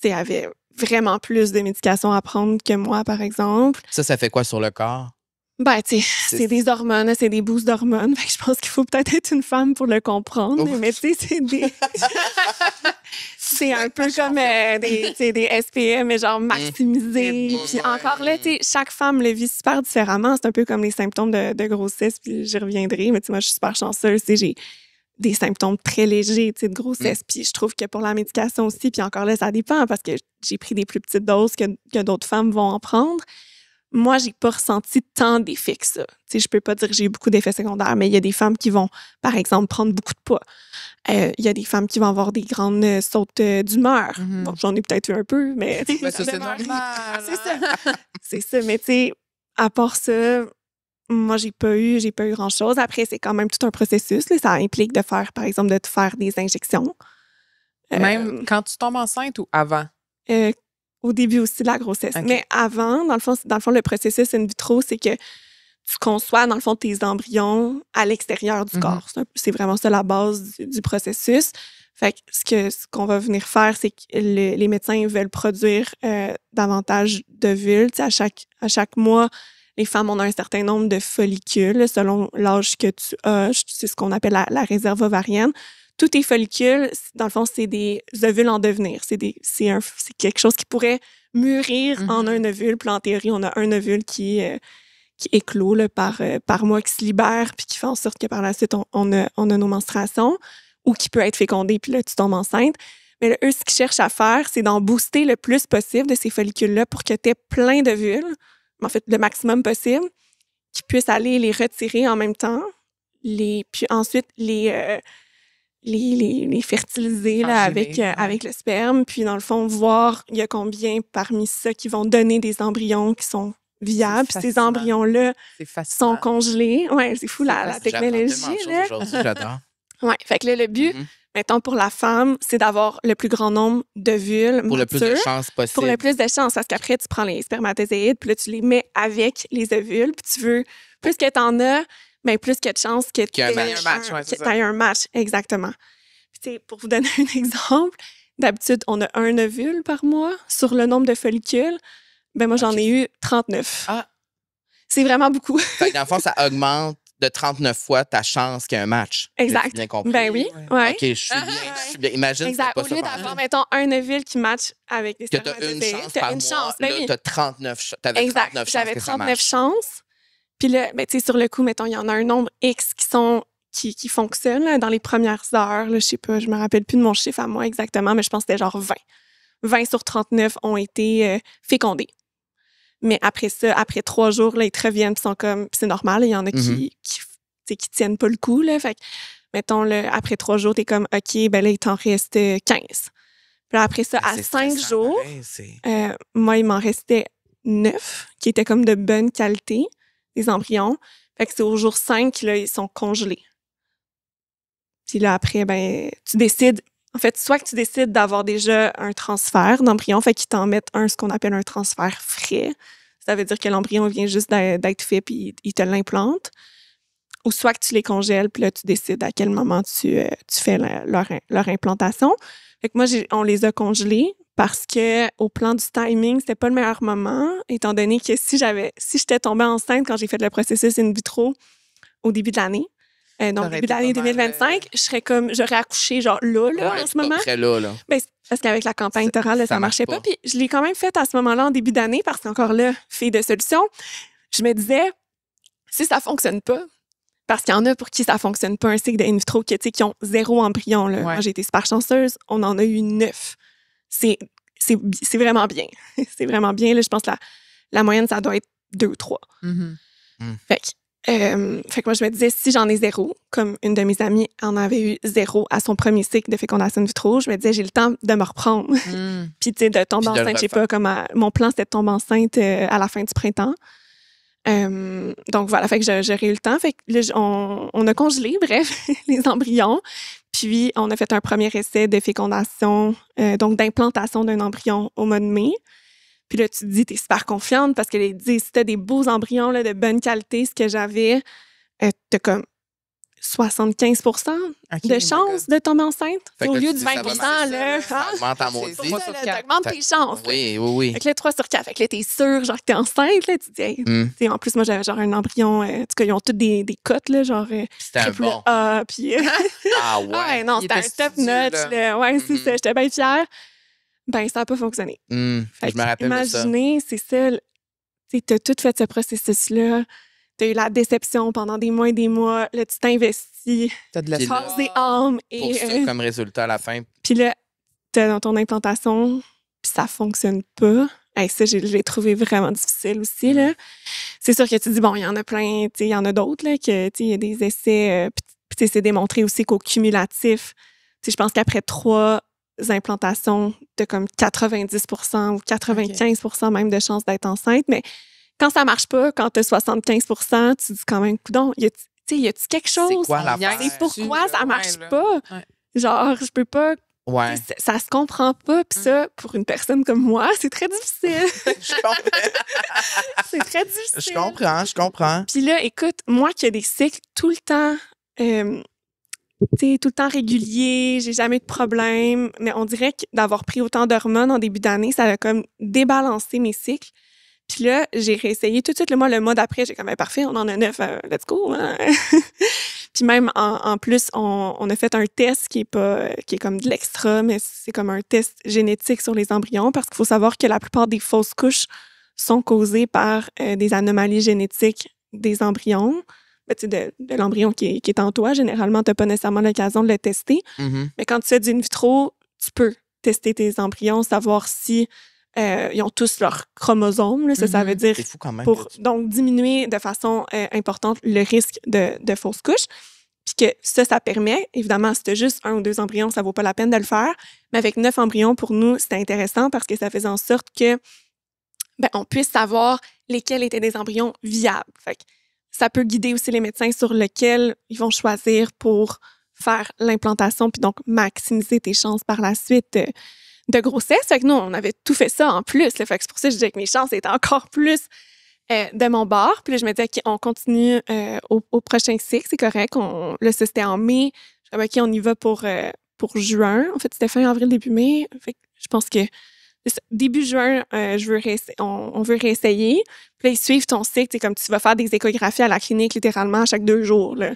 sais, avait vraiment plus de médication à prendre que moi, par exemple. Ça fait quoi sur le corps? Ben, tu sais, c'est des hormones, c'est des boosts d'hormones. Fait que je pense qu'il faut peut-être être une femme pour le comprendre. Mais tu sais, c'est des... c'est un peu comme des SPM, mais genre maximisés. Puis encore là, tu sais, chaque femme le vit super différemment. C'est un peu comme les symptômes de grossesse, puis j'y reviendrai. Mais tu sais, moi, je suis super chanceuse. Tu sais, j'ai des symptômes très légers, tu sais, de grossesse. Puis je trouve que pour la médication aussi, puis encore là, ça dépend parce que j'ai pris des plus petites doses que d'autres femmes vont en prendre. Moi, j'ai pas ressenti tant d'effets que ça. Tu sais, je peux pas dire que j'ai eu beaucoup d'effets secondaires, mais il y a des femmes qui vont, par exemple, prendre beaucoup de poids. Il y a des femmes qui vont avoir des grandes sautes d'humeur. Bon, j'en ai peut-être eu un peu, mais... Ben, ça, c'est normal. C'est ça. C'est ça, mais tu sais, à part ça, moi, j'ai pas eu grand-chose. Après, c'est quand même tout un processus. Là. Ça implique de faire, par exemple, de te faire des injections. Même quand tu tombes enceinte ou avant? Au début aussi de la grossesse. Okay. Mais avant, dans le fond, le processus in vitro, c'est que tu conçois, dans le fond, tes embryons à l'extérieur du corps. C'est vraiment ça la base du processus. Fait que ce qu'on va venir faire, c'est que les médecins veulent produire davantage d'ovules. À chaque mois, les femmes ont un certain nombre de follicules selon l'âge que tu as. C'est ce qu'on appelle la réserve ovarienne. Tous tes follicules, dans le fond, c'est des ovules en devenir. C'est quelque chose qui pourrait mûrir en un ovule. Puis en théorie, on a un ovule qui éclot là, par mois, qui se libère, puis qui fait en sorte que par la suite, on a nos menstruations, ou qui peut être fécondé, puis là, tu tombes enceinte. Mais là, eux, ce qu'ils cherchent à faire, c'est d'en booster le plus possible de ces follicules-là pour que tu aies plein d'ovules, en fait, le maximum possible, qu'ils puissent aller les retirer en même temps, puis ensuite les fertiliser là, avec le sperme, puis dans le fond, voir il y a combien parmi ça qui vont donner des embryons qui sont viables. Puis ces embryons-là sont congelés. Ouais, c'est fou la technologie. Là. J'adore. Ouais, fait que là, le but, mettons, pour la femme, c'est d'avoir le plus grand nombre d'ovules pour le plus de chances possible. Pour le plus de chances, parce qu'après, tu prends les spermatozoïdes, puis là, tu les mets avec les ovules, puis tu veux, plus que t'en as, mais plus qu'il y a de chances que tu aies un match. Exactement. Puis, pour vous donner un exemple, d'habitude, on a un ovule par mois sur le nombre de follicules. Ben moi, j'en ai eu 39. Ah. C'est vraiment beaucoup. Fait que dans le fond, ça augmente de 39 fois ta chance qu'il y ait un match. Exact. Bien compris. Ben oui. Ouais. OK, je suis bien. Imagine exact. Au lieu d'avoir, mettons, un ovule qui match avec des spermatozoïdes. Que tu as une chance par mois. Là, tu as 39 chances. Exact. J'avais 39 chances. Puis là, ben, tu sais, sur le coup, mettons, il y en a un nombre X qui fonctionnent là, dans les premières heures. Là, je sais pas, je me rappelle plus de mon chiffre à moi exactement, mais je pense que c'était genre 20. 20 sur 39 ont été fécondés. Mais après ça, après 3 jours, là, ils te reviennent, puis sont comme, c'est normal, il y en a qui tiennent pas le coup, là. Fait que, mettons, après 3 jours, t'es comme, OK, ben là, il t'en reste 15. Puis là, après ça, à 5 jours, moi, il m'en restait 9, qui étaient comme de bonne qualité, des embryons. Fait que c'est au jour 5, là, ils sont congelés. Puis là, après, ben, tu décides, en fait, soit que tu décides d'avoir déjà un transfert d'embryon, fait qu'ils t'en mettent ce qu'on appelle un transfert frais. Ça veut dire que l'embryon vient juste d'être fait puis ils te l'implantent. Ou soit que tu les congèles puis là, tu décides à quel moment tu fais leur implantation. Fait que moi, on les a congelés parce que au plan du timing, c'était pas le meilleur moment, étant donné que si j'étais tombée enceinte quand j'ai fait le processus in vitro au début de l'année, donc, début de l'année 2025, j'aurais accouché genre là, en ce moment. Très là. Ben, parce qu'avec la campagne électorale, ça marchait pas. Puis je l'ai quand même fait à ce moment-là en début d'année parce qu'encore là, fille de solution, je me disais, si ça fonctionne pas, parce qu'il y en a pour qui ça fonctionne pas, un cycle de in vitro qui ont 0 embryon. Là. Moi, j'ai été super chanceuse, on en a eu 9. C'est vraiment bien. C'est vraiment bien. Là, je pense que la moyenne, ça doit être 2 ou 3. Fait que moi, je me disais, si j'en ai 0, comme une de mes amies en avait eu 0 à son premier cycle de fécondation in vitro, je me disais, j'ai le temps de me reprendre. Puis, tu sais, de tomber enceinte, je sais pas, mon plan, c'était de tomber enceinte à la fin du printemps. Donc, voilà, fait que j'aurais eu le temps. Fait que là, on a congelé, bref, les embryons. Puis, on a fait un premier essai de fécondation, donc d'implantation d'un embryon au mois de mai. Puis là, tu te dis, t'es super confiante parce que les disent, si t'as des beaux embryons là, de bonne qualité, ce que j'avais, t'as comme 75 de chance de tomber enceinte. Au lieu de 20 là, ça augmente en maudit. T'augmentes tes chances. Oui. Fait que là, 3 sur 4. Fait que là, t'es sûre, genre, que t'es enceinte. Là, tu te dis, en plus, moi, j'avais genre un embryon. En tout cas, ils ont tous des cotes, là, genre. C'était un bon. Puis. Ah ouais. Non, c'était un top notch. Ouais, c'est ça. J'étais bien fière. Ben, ça n'a pas fonctionné. Je me rappelle de ça. Imaginez, c'est ça. Tu as tout fait ce processus-là. Tu as eu la déception pendant des mois et des mois. Là, tu t'investis. Tu as de la force des âmes. Pour ça, comme résultat à la fin. Puis là, tu es dans ton implantation, puis ça fonctionne pas. Ça, je l'ai trouvé vraiment difficile aussi. Là. C'est sûr que tu dis, bon, il y en a plein, il y en a d'autres, là, que il y a des essais. Puis c'est démontré aussi qu'au cumulatif, je pense qu'après 3 implantations, tu as comme 90 ou 95 même de chances d'être enceinte. Mais quand ça marche pas, quand tu as 75 tu dis quand même, coudonc, y a-tu quelque chose? C'est quoi l'affaire? C'est pourquoi ça marche pas? Genre, je peux pas Ouais. Ça se comprend pas. Puis ça, pour une personne comme moi, c'est très difficile. Je comprends. C'est très difficile. Je comprends. Puis là, écoute, moi qui ai des cycles tout le temps, tout le temps réguliers, j'ai jamais eu de problème, mais on dirait que d'avoir pris autant d'hormones en début d'année, ça a comme débalancé mes cycles. Puis là, j'ai réessayé tout de suite. Le mois d'après, j'ai comme, ben, parfait, on en a 9, let's go. Hein? Puis même, en plus, on a fait un test qui est comme de l'extra, mais c'est comme un test génétique sur les embryons, parce qu'il faut savoir que la plupart des fausses couches sont causées par des anomalies génétiques des embryons. Ben, de l'embryon qui est en toi. Généralement, tu n'as pas nécessairement l'occasion de le tester. Mm-hmm. Mais quand tu fais du in vitro, tu peux tester tes embryons, savoir si ils ont tous leurs chromosomes. Là. Ça veut dire C'est fou quand même. donc diminuer de façon importante le risque de fausse couche. Puis que ça permet, évidemment, si tu as juste 1 ou 2 embryons, ça vaut pas la peine de le faire. Mais avec 9 embryons, pour nous, c'était intéressant parce que ça faisait en sorte que on puisse savoir lesquels étaient des embryons viables. Fait que ça peut guider aussi les médecins sur lequel ils vont choisir pour faire l'implantation puis donc maximiser tes chances par la suite de grossesse. Fait que nous, on avait tout fait ça en plus. Là. Fait que c'est pour ça que je disais que mes chances étaient encore plus de mon bord. Puis là, je me disais, OK, on continue au prochain cycle, c'est correct. Là, ça, c'était en mai. Je me disais, OK, on y va pour juin. En fait, c'était fin avril, début mai. Fait que je pense que début juin, on veut réessayer. Puis là, ils suivent ton cycle. C'est comme tu vas faire des échographies à la clinique littéralement à chaque 2 jours. Là.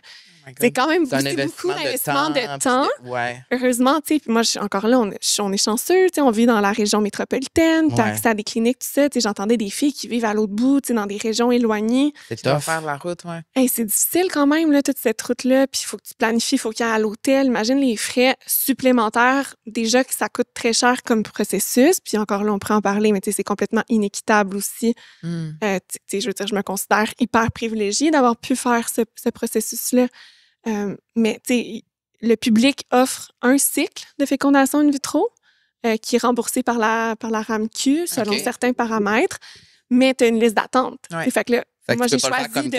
C'est quand même beaucoup d'investissement de temps. Ouais. Heureusement, tu sais, puis moi, encore là, on est chanceux, tu sais, on vit dans la région métropolitaine, tu as accès à des cliniques, tout ça. Tu sais, j'entendais des filles qui vivent à l'autre bout, tu sais, dans des régions éloignées. C'est Tu dois tough. faire la route, ouais. Hey, c'est difficile quand même, là, toute cette route-là. Puis il faut que tu planifies, il faut qu'il y ait à l'hôtel. Imagine les frais supplémentaires. Déjà que ça coûte très cher comme processus. Puis encore là, on pourrait en parler, mais tu sais, c'est complètement inéquitable aussi. Tu sais, je veux dire, je me considère hyper privilégiée d'avoir pu faire ce processus-là. Mais tu sais, le public offre un cycle de fécondation in vitro qui est remboursé par la RAMQ selon certains paramètres, mais tu as une liste d'attente. Ouais. Fait que là, moi, j'ai choisi de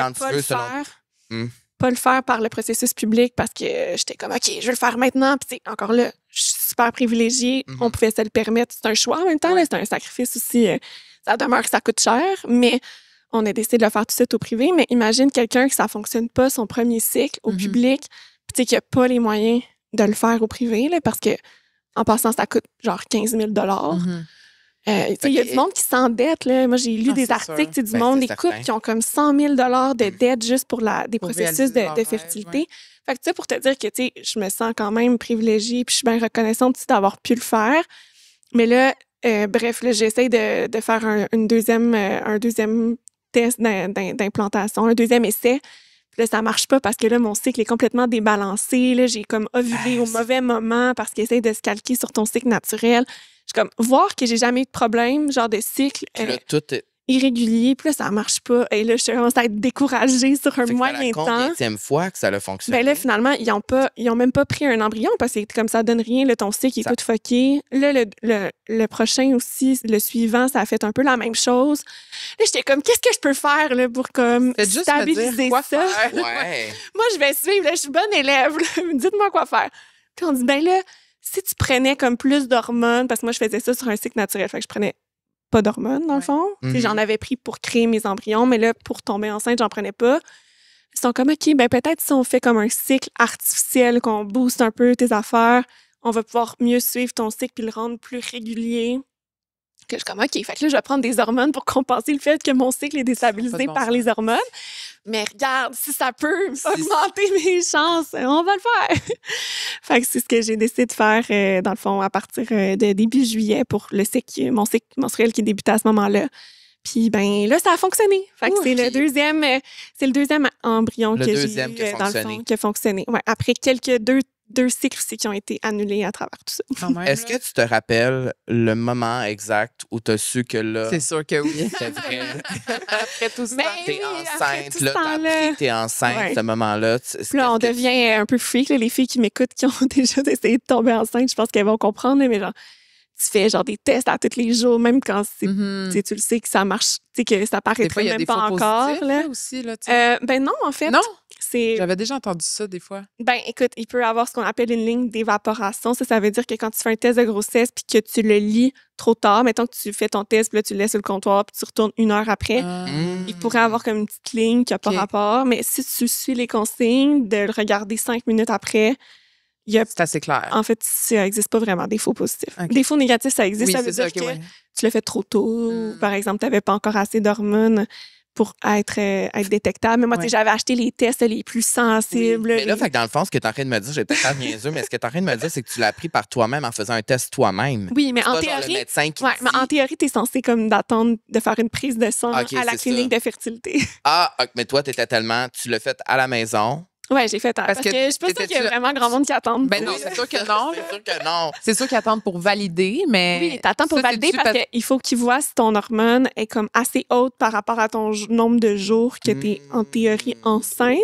pas le faire par le processus public parce que j'étais comme, OK, je vais le faire maintenant. Puis encore là, je suis super privilégiée. On pouvait se le permettre. C'est un choix en même temps. Là, c'est un sacrifice aussi. Ça demeure que ça coûte cher, mais on a décidé de le faire tout de suite au privé. Mais imagine quelqu'un que ça fonctionne pas son premier cycle au public, puis tu sais qu'il n'y a pas les moyens de le faire au privé, là, parce que en passant, ça coûte genre 15 000 il y a du monde qui s'endette. Là. Moi, j'ai lu des articles du monde, des couples qui ont comme 100 000 de dette juste pour des processus de fertilité. Ouais. Fait que tu sais, pour te dire que je me sens quand même privilégiée puis je suis bien reconnaissante aussi d'avoir pu le faire. Mais là, bref, là, j'essaie de faire un deuxième test d'implantation, un deuxième essai. Puis là, ça marche pas parce que là, mon cycle est complètement débalancé. Là, j'ai comme ovulé au mauvais moment parce qu'il essaie de se calquer sur ton cycle naturel. Je suis comme, voir que j'ai jamais eu de problème, genre de cycle irrégulier, puis là, ça marche pas. Et là, je commence à être découragée sur un moyen temps. C'est la 10e fois que ça a fonctionné. Ben là, finalement, ils ont même pas pris un embryon parce que comme ça donne rien, là, ton cycle est tout fucké. Là, le prochain aussi, le suivant, ça a fait un peu la même chose. Là, j'étais comme, qu'est-ce que je peux faire là, pour comme stabiliser ça? Ouais. Moi, je vais suivre, là, je suis bonne élève. Là. Dites-moi quoi faire. Puis on dit, ben là, si tu prenais comme plus d'hormones, parce que moi, je faisais ça sur un cycle naturel, fait que je prenais pas d'hormones, dans le fond. J'en avais pris pour créer mes embryons, mais là, pour tomber enceinte, j'en prenais pas. Ils sont comme, OK, ben peut-être si on fait comme un cycle artificiel, qu'on booste un peu tes affaires, on va pouvoir mieux suivre ton cycle puis le rendre plus régulier. Que je suis comme, OK, fait que là, je vais prendre des hormones pour compenser le fait que mon cycle est déstabilisé par les hormones. Mais regarde, si ça peut augmenter mes chances, on va le faire. Fait que c'est ce que j'ai décidé de faire, dans le fond, à partir de début juillet pour mon cycle menstruel qui débutait à ce moment-là. Puis, ben là, ça a fonctionné. Fait que c'est le deuxième embryon que j'ai eu, dans le fond, qui a fonctionné. Ouais, après quelques deux cycles aussi qui ont été annulés à travers tout ça. Est-ce que tu te rappelles le moment exact où tu as su que là... C'est sûr que oui. C'est vrai. Après tout ça. T'es enceinte, là, t'as appris que t'es enceinte, ce moment-là. Puis là, on devient un peu freak, là, les filles qui m'écoutent, qui ont déjà essayé de tomber enceinte, je pense qu'elles vont comprendre, là, mais genre, tu fais genre des tests à tous les jours, même quand tu le sais que ça marche, tu sais que ça paraîtrait même pas encore. Là aussi, là, ben non, en fait. Non? J'avais déjà entendu ça des fois. Ben, écoute, il peut y avoir ce qu'on appelle une ligne d'évaporation. Ça veut dire que quand tu fais un test de grossesse puis que tu le lis trop tard, mettons que tu fais ton test puis là, tu le laisses sur le comptoir puis tu retournes 1 heure après, il pourrait avoir comme une petite ligne qui n'a pas rapport. Mais si tu suis les consignes, de le regarder 5 minutes après, c'est assez clair. En fait, ça n'existe pas vraiment des faux positifs. Okay. Des faux négatifs, ça existe. Oui, ça veut dire que tu l'as fait trop tôt. Par exemple, tu n'avais pas encore assez d'hormones pour être détectable. Mais moi, j'avais acheté les tests les plus sensibles. Oui. Mais là, fait que dans le fond, ce que tu es en train de me dire, j'ai peut-être pas niaiseux, mais ce que tu es en train de me dire, c'est que tu l'as appris par toi-même en faisant un test toi-même. Oui, mais c'est en pas théorie. Genre le médecin qui mais en théorie, tu es censé comme d'attendre de faire une prise de sang à la clinique de fertilité. Ah, mais toi, tu l'as fait à la maison. Oui, j'ai fait parce que je suis pas sûre qu'il y a vraiment grand monde qui attend. Ben non, c'est sûr que non. C'est sûr que non. C'est sûr qu'ils attendent pour valider, mais... Oui, t'attends pour valider parce qu'il faut qu'ils voient si ton hormone est comme assez haute par rapport à ton nombre de jours que t'es en théorie enceinte.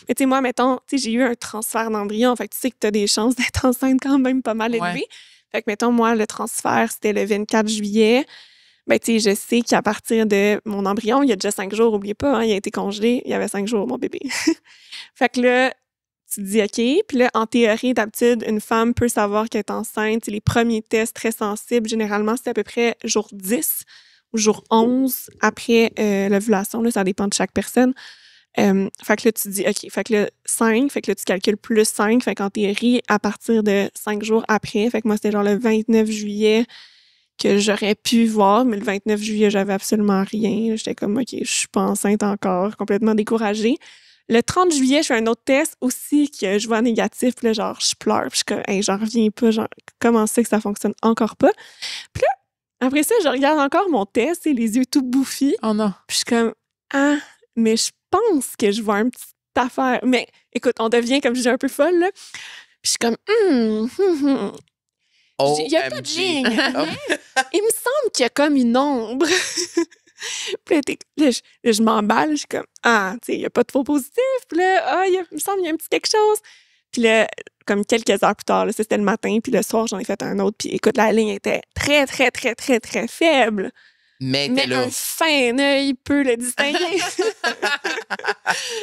Mais tu sais, moi, mettons, j'ai eu un transfert d'embryon. Fait que tu sais que t'as des chances d'être enceinte quand même pas mal élevées. Fait que, mettons, moi, le transfert, c'était le 24 juillet. Ben, tu sais, je sais qu'à partir de mon embryon, il y a déjà 5 jours, oubliez pas, hein, il a été congelé, il y avait 5 jours, mon bébé. Fait que là, tu te dis OK. Puis là, en théorie, d'habitude, une femme peut savoir qu'elle est enceinte. Les premiers tests très sensibles, généralement, c'est à peu près jour 10 ou jour 11 après l'ovulation. Là, ça dépend de chaque personne. Fait que là, tu te dis OK. Fait que là, 5. Fait que là, tu calcules plus 5. Fait qu'en théorie, à partir de 5 jours après, fait que moi, c'était genre le 29 juillet que j'aurais pu voir, mais le 29 juillet, j'avais absolument rien. J'étais comme, OK, je suis pas enceinte encore, complètement découragée. Le 30 juillet, je fais un autre test aussi que je vois négatif, puis là, genre, je pleure, puis je suis comme, hey, j'en reviens pas, genre, comment c'est que ça fonctionne encore pas? Puis là, après ça, je regarde encore mon test, et les yeux tout bouffis. Oh non. Puis je suis comme, ah, mais je pense que je vois une petite affaire. Mais écoute, on devient, comme je dis, un peu folle, là. Puis je suis comme, il n'y a pas de ligne. Il me semble qu'il y a comme une ombre. Puis là, je m'emballe. Je suis comme, tu sais, il n'y a pas de faux positif. Puis là, il me semble qu'il y a un petit quelque chose. Puis là, comme quelques heures plus tard, là, c'était le matin. Puis le soir, j'en ai fait un autre. Puis écoute, la ligne était très, très, très, très, très faible. Mais un fin œil peut le distinguer.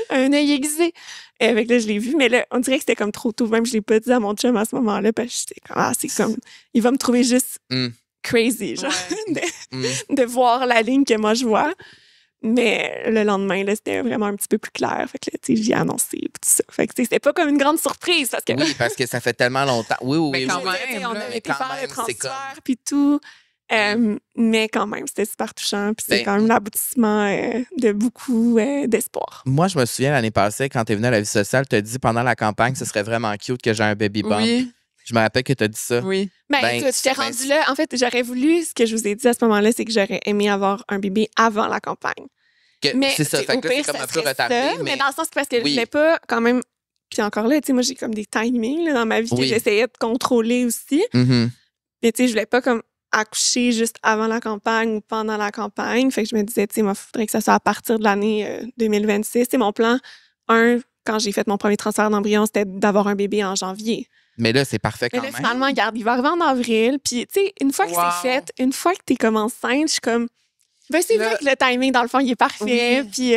Un œil aiguisé. Avec là, je l'ai vu, mais là, on dirait que c'était comme trop tôt. Même, je l'ai pas dit à mon chum à ce moment-là, parce que j'étais comme, c'est comme, il va me trouver juste crazy, genre, de voir la ligne que moi je vois. Mais le lendemain, là, c'était vraiment un petit peu plus clair. Fait que là, tu sais, j'y ai annoncé et tout ça. Fait que, tu sais, c'était pas comme une grande surprise. Parce que... Oui, parce que ça fait tellement longtemps. Oui. Mais quand même, on a été faire le transfert puis tout. Mais quand même, c'était super touchant. Puis c'est quand même l'aboutissement de beaucoup d'espoir. Moi, je me souviens l'année passée, quand tu es venue à la vie sociale, tu as dit pendant la campagne, ce serait vraiment cute que j'ai un baby bump. Oui. Je me rappelle que tu as dit ça. Oui. Écoute, j'étais rendue là. En fait, j'aurais voulu, ce que je vous ai dit à ce moment-là, c'est que j'aurais aimé avoir un bébé avant la campagne. Mais c'est ça. Fait que là, c'est comme un peu retardé. Mais dans le sens, parce que je voulais pas quand même. Puis encore là, tu sais, moi, j'ai comme des timings là, dans ma vie que j'essayais de contrôler aussi. Mais tu sais, je voulais pas comme accoucher juste avant la campagne ou pendant la campagne. Fait que je me disais, tu sais, il faudrait que ça soit à partir de l'année 2026. C'est mon plan. Quand j'ai fait mon premier transfert d'embryon, c'était d'avoir un bébé en janvier. Mais là, c'est parfait quand même. Finalement, regarde, il va arriver en avril. Puis, tu sais, une fois que c'est fait, une fois que t'es comme enceinte, je suis comme... Ben, c'est vrai que le timing, dans le fond, il est parfait. Puis,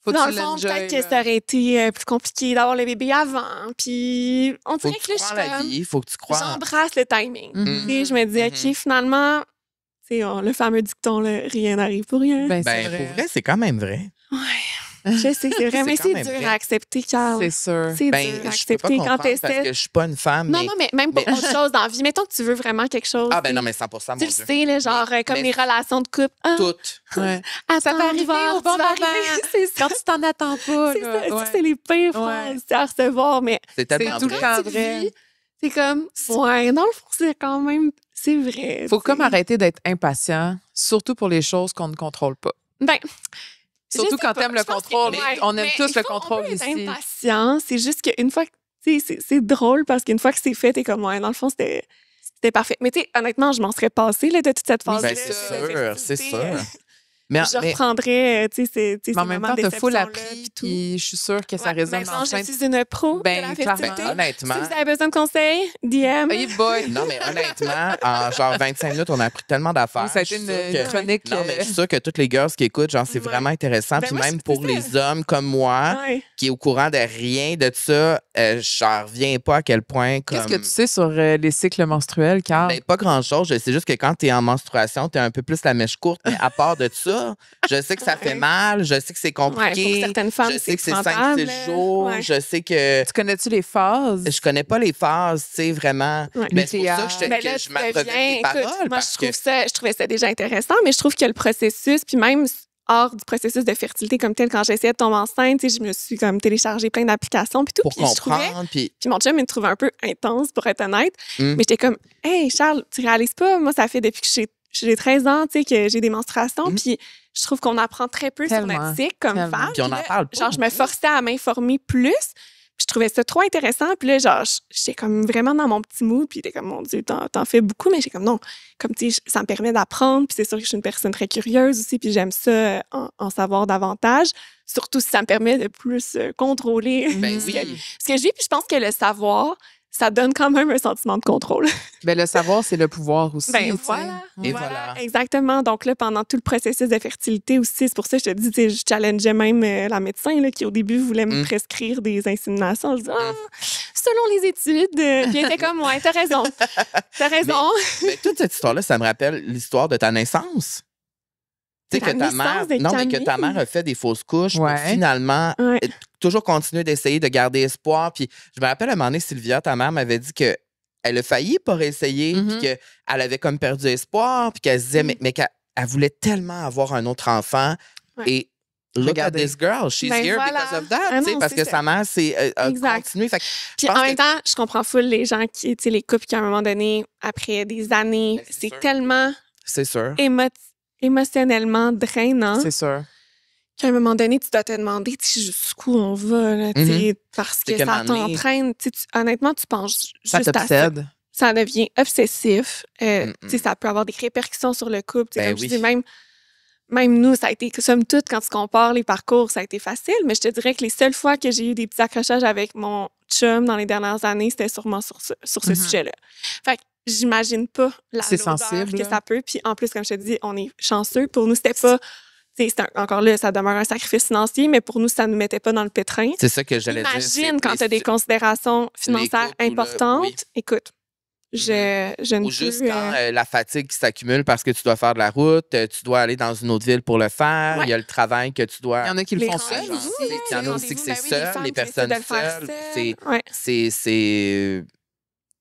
dans le fond, peut-être que ça aurait été plus compliqué d'avoir le bébé avant. Puis, on dirait que là, je suis comme... Il faut que tu crois. J'embrasse le timing. Et je me dis, OK, finalement, tu sais, le fameux dicton, là, rien n'arrive pour rien. Ben, pour vrai, c'est quand même vrai. Ouais. Je sais, c'est vrai, mais c'est dur à accepter, Carl. C'est sûr. C'est dur à accepter quand tu essaies. Parce que je suis pas une femme. Non, mais même pour autre chose dans la vie. Mettons que tu veux vraiment quelque chose. Ah, ben non, mais 100 mon tu le sais, là, genre, comme les relations de couple. Toutes. Ouais. Ça va arriver au bon moment. C'est ça. Quand tu t'en attends pas. C'est les pires phrases à recevoir, mais c'est tellement tout le temps vrai. C'est comme, dans le fond, c'est quand même, c'est vrai. Faut comme arrêter d'être impatient, surtout pour les choses qu'on ne contrôle pas. Ben, surtout quand t'aimes le contrôle. On aime tous le contrôle ici. On peut être impatient. C'est juste qu'une fois que, tu sais, c'est drôle parce qu'une fois que c'est fait, t'es comme, dans le fond, c'était parfait. Mais tu sais, honnêtement, je m'en serais passée là, de toute cette phase-là. Ben, c'est sûr. je reprendrais, tu sais, mais en même temps, t'as full appris, puis puis je suis sûre que ça résonne maintenant, enceinte. je suis une pro de la clairement. fertilité. Honnêtement. Si vous avez besoin de conseils, DM. Hey boy! Non, mais honnêtement, en genre 25 minutes, on a appris tellement d'affaires. Ça a été une chronique. Non, mais je suis sûre que toutes les girls qui écoutent, genre, c'est vraiment intéressant. Ben Puis moi, même c'est pour ça. les hommes comme moi, qui est au courant de rien de ça, j'en reviens pas à quel point. Qu'est-ce que tu sais sur les cycles menstruels, Carl? Ben, pas grand-chose. Je sais juste que quand tu es en menstruation, tu es un peu plus la mèche courte. Mais à part de ça, je sais que ça fait mal, je sais que c'est compliqué. Pour certaines femmes, je sais que c'est épouvantable. 5-6 jours. Ouais. Je sais que. Tu connais-tu les phases? Je connais pas les phases, tu sais, vraiment. Ouais. Mais c'est pour ça que Ben là, je tu m'apprenais deviens, tes paroles. écoute, moi, parce que je trouvais ça déjà intéressant, mais je trouve que le processus, puis même hors du processus de fertilité comme tel, quand j'essayais de tomber enceinte, tu sais, je me suis comme téléchargé plein d'applications puis tout, pour puis je trouvais, comprendre, puis puis mon chum il me trouvait un peu intense pour être honnête, Mm. mais j'étais comme, hey Charles, tu réalises pas, moi ça fait depuis que j'ai 13 ans, tu sais, que j'ai des menstruations, puis je trouve qu'on apprend très peu sur Tellement, notre cycle comme tellement. femme. Puis on en là, parle pas genre, je me beaucoup. forçais à m'informer plus. Puis je trouvais ça trop intéressant. Puis là, genre, j'étais comme vraiment dans mon petit mood. Puis j'étais comme, mon Dieu, t'en fais beaucoup. Mais j'étais comme, non, comme tu sais, ça me permet d'apprendre. Puis c'est sûr que je suis une personne très curieuse aussi. Puis j'aime ça en savoir davantage. Surtout si ça me permet de plus contrôler Ben ce oui. que je vis. Puis je pense que le savoir, ça donne quand même un sentiment de contrôle. Ben, le savoir, c'est le pouvoir aussi. Ben tu sais. voilà. Et voilà. Exactement. Donc là, pendant tout le processus de fertilité aussi, c'est pour ça que je te dis, tu sais, je challengeais même la médecin là, qui, au début, voulait me prescrire des inséminations. Je dis, selon les études, puis elle était comme, ouais, t'as raison. T'as raison. Mais toute cette histoire-là, ça me rappelle l'histoire de ta naissance. Tu sais, La que ta naissance mère. de Non, mais que Camille. ta mère a fait des fausses couches Ouais. pour finalement Ouais. toujours continuer d'essayer de garder espoir. Puis je me rappelle à un moment donné, Sylvia, ta mère m'avait dit que elle a failli pas réessayer, Mhm. puis qu'elle avait comme perdu espoir, puis qu'elle se disait, mais qu'elle elle voulait tellement avoir un autre enfant. Ouais. Et look Regardez. at this girl, she's Ben here voilà. because of that. Ah tu sais, non, parce c'est que ça. sa mère a Exact. continué. Fait que Puis pense en même que- temps, je comprends full les gens qui, tu sais, les couples qui, à un moment donné, après des années, Ben, c'est c'est sûr. tellement c'est sûr. émotionnellement drainant C'est sûr. qu'à un moment donné, tu dois te demander tu sais, jusqu'où on va, là, tu sais, parce C'est que que ça m'amener- t'entraîne. Tu sais, honnêtement, tu penses Ça juste à ça. t'obsède. Ça devient obsessif. Mm-mm. Tu sais, ça peut avoir des répercussions sur le couple. Tu sais, Ben comme oui. je dis, même nous, ça a été, somme toute, quand tu compares les parcours, ça a été facile, mais je te dirais que les seules fois que j'ai eu des petits accrochages avec mon chum dans les dernières années, c'était sûrement sur ce Mhm. sujet-là. Fait que j'imagine pas C'est l'odeur sensible, que là. ça peut. Puis en plus, comme je te dis, on est chanceux. Pour nous, c'était pas... tu sais, encore là, ça demeure un sacrifice financier, mais pour nous, ça nous mettait pas dans le pétrin. C'est ça que j'allais dire. Imagine quand tu as des considérations financières couples où là, importantes. oui. Écoute, je ne Ou juste peux, quand la fatigue qui s'accumule parce que tu dois faire de la route, tu dois aller dans une autre ville pour le faire, Ouais. il y a le travail que tu dois. Il y en a qui le les font rendez-vous, seuls. Il y en a aussi que c'est ben oui, seul, femmes les qui essaient personnes de le faire seules. seules. Ouais. C'est.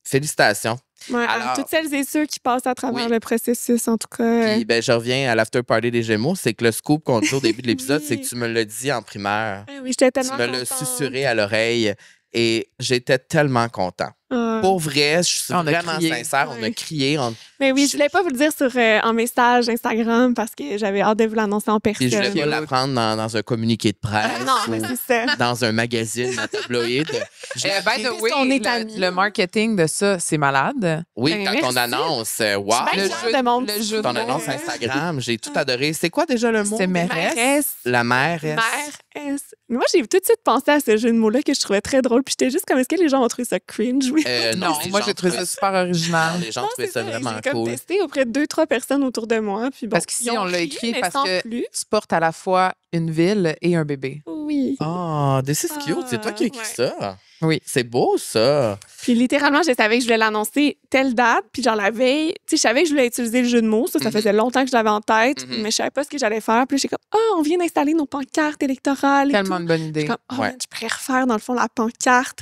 Félicitations. Ouais, Alors- à toutes celles et ceux qui passent à travers Oui. le processus, en tout cas. Puis ben, je reviens à l'after party des Gémeaux, c'est que le scoop qu'on dit au début de l'épisode, Oui. c'est que tu me l'as dit en primaire. Oui, j'étais Tu tellement me l'as contente. susurré à l'oreille et j'étais tellement content. Ah. Pour vrai, je suis On a vraiment crié. sincère. On a Ouais. crié. Mais oui, je voulais pas vous le dire sur en message Instagram parce que j'avais hâte de vous l'annoncer en Puis je personne. voulais pas l'apprendre dans un communiqué de presse Ah non, mais ou c'est ça. dans un magazine, un tabloïd. Je l'ai By appris- the way, qu'on est amis. le marketing de ça, c'est malade. Oui, Ben, quand on merci. annonce, wow, Je suis bien Le fière jeu- de mon le petit jeu de ton mots. annonce Instagram, j'ai tout adoré. C'est quoi déjà le mot? C'est mairesse. Mairesse. La mère. Mère-S. Mais moi, j'ai tout de suite pensé à ce jeu de mots-là que je trouvais très drôle. Puis j'étais juste comme, est-ce que les gens ont trouvé ça cringe? Oui. Non, les moi, gens j'ai trouvé ça super original. Les gens Non, trouvaient c'est ça ça. vraiment J'ai comme cool. testé auprès de 2-3 personnes autour de moi. Puis bon, Parce qu'ici, ils ont on l'a ri, écrit mais parce sans que plus. tu portes à la fois une ville et un bébé. Oui. Oh, this is cute. C'est toi qui as écrit ouais. ça. Oui. C'est beau, ça. Puis littéralement, je savais que je voulais l'annoncer telle date. Puis genre la veille, tu sais, je savais que je voulais utiliser le jeu de mots. Ça Mhm. faisait longtemps que je l'avais en tête. Mhm. Mais je savais pas ce que j'allais faire. Puis j'ai comme, on vient d'installer nos pancartes électorales. Et Tellement tout. une bonne idée. Comme, Ouais. man, je pourrais refaire, dans le fond, la pancarte.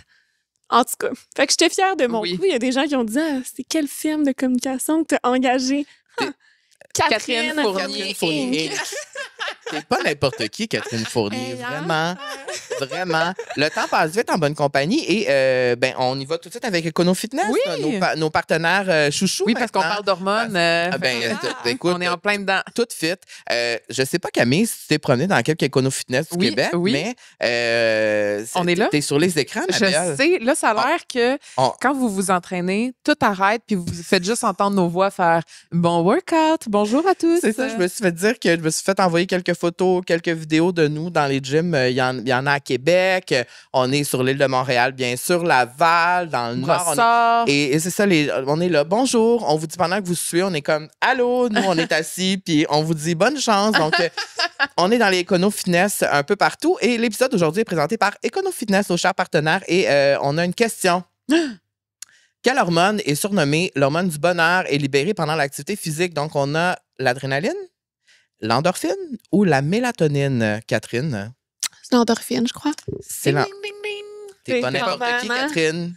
En tout cas. Fait que j'étais fière de mon Oui. coup. Il y a des gens qui ont dit, c'est quel film de communication que tu as engagé? Catherine Fournier. Catherine Fournier. T'es pas n'importe qui, Catherine Fournier. Hey, hein? Vraiment. Vraiment. Le temps passe vite en bonne compagnie et on y va tout de suite avec Econo Fitness, Oui. nos partenaires chouchous. Oui, parce qu'on maintenant. parle d'hormones. Écoute, on est en plein dedans. tout fit. Je sais pas, Camille, si tu t'es promenée dans quelques Econo Fitness du Oui, Québec, oui. mais On est là? T'es sur les écrans, ma belle. Je sais. Là, ça a l'air que on- quand vous vous entraînez, tout arrête puis vous faites juste entendre nos voix faire « Bon workout! Bonjour à tous! » C'est ça, je me suis fait dire que je me suis fait envoyer quelques photos, quelques vidéos de nous dans les gyms. Il y en a à Québec. On est sur l'île de Montréal, bien sûr, Laval, dans le Nord. Brossard. Et c'est ça, on est là. Bonjour. On vous dit pendant que vous suivez, on est comme allô, nous, on est assis, puis on vous dit bonne chance. Donc, on est dans les Econo Fitness un peu partout. Et l'épisode d'aujourd'hui est présenté par Econo Fitness, nos chers partenaires. Et on a une question. Quelle hormone est surnommée l'hormone du bonheur et libérée pendant l'activité physique? Donc, on a l'adrénaline, l'endorphine ou la mélatonine, Catherine? C'est l'endorphine, je crois. C'est Ding, la... ding, ding, ding. T'es pas n'importe qui, Probablement. Catherine.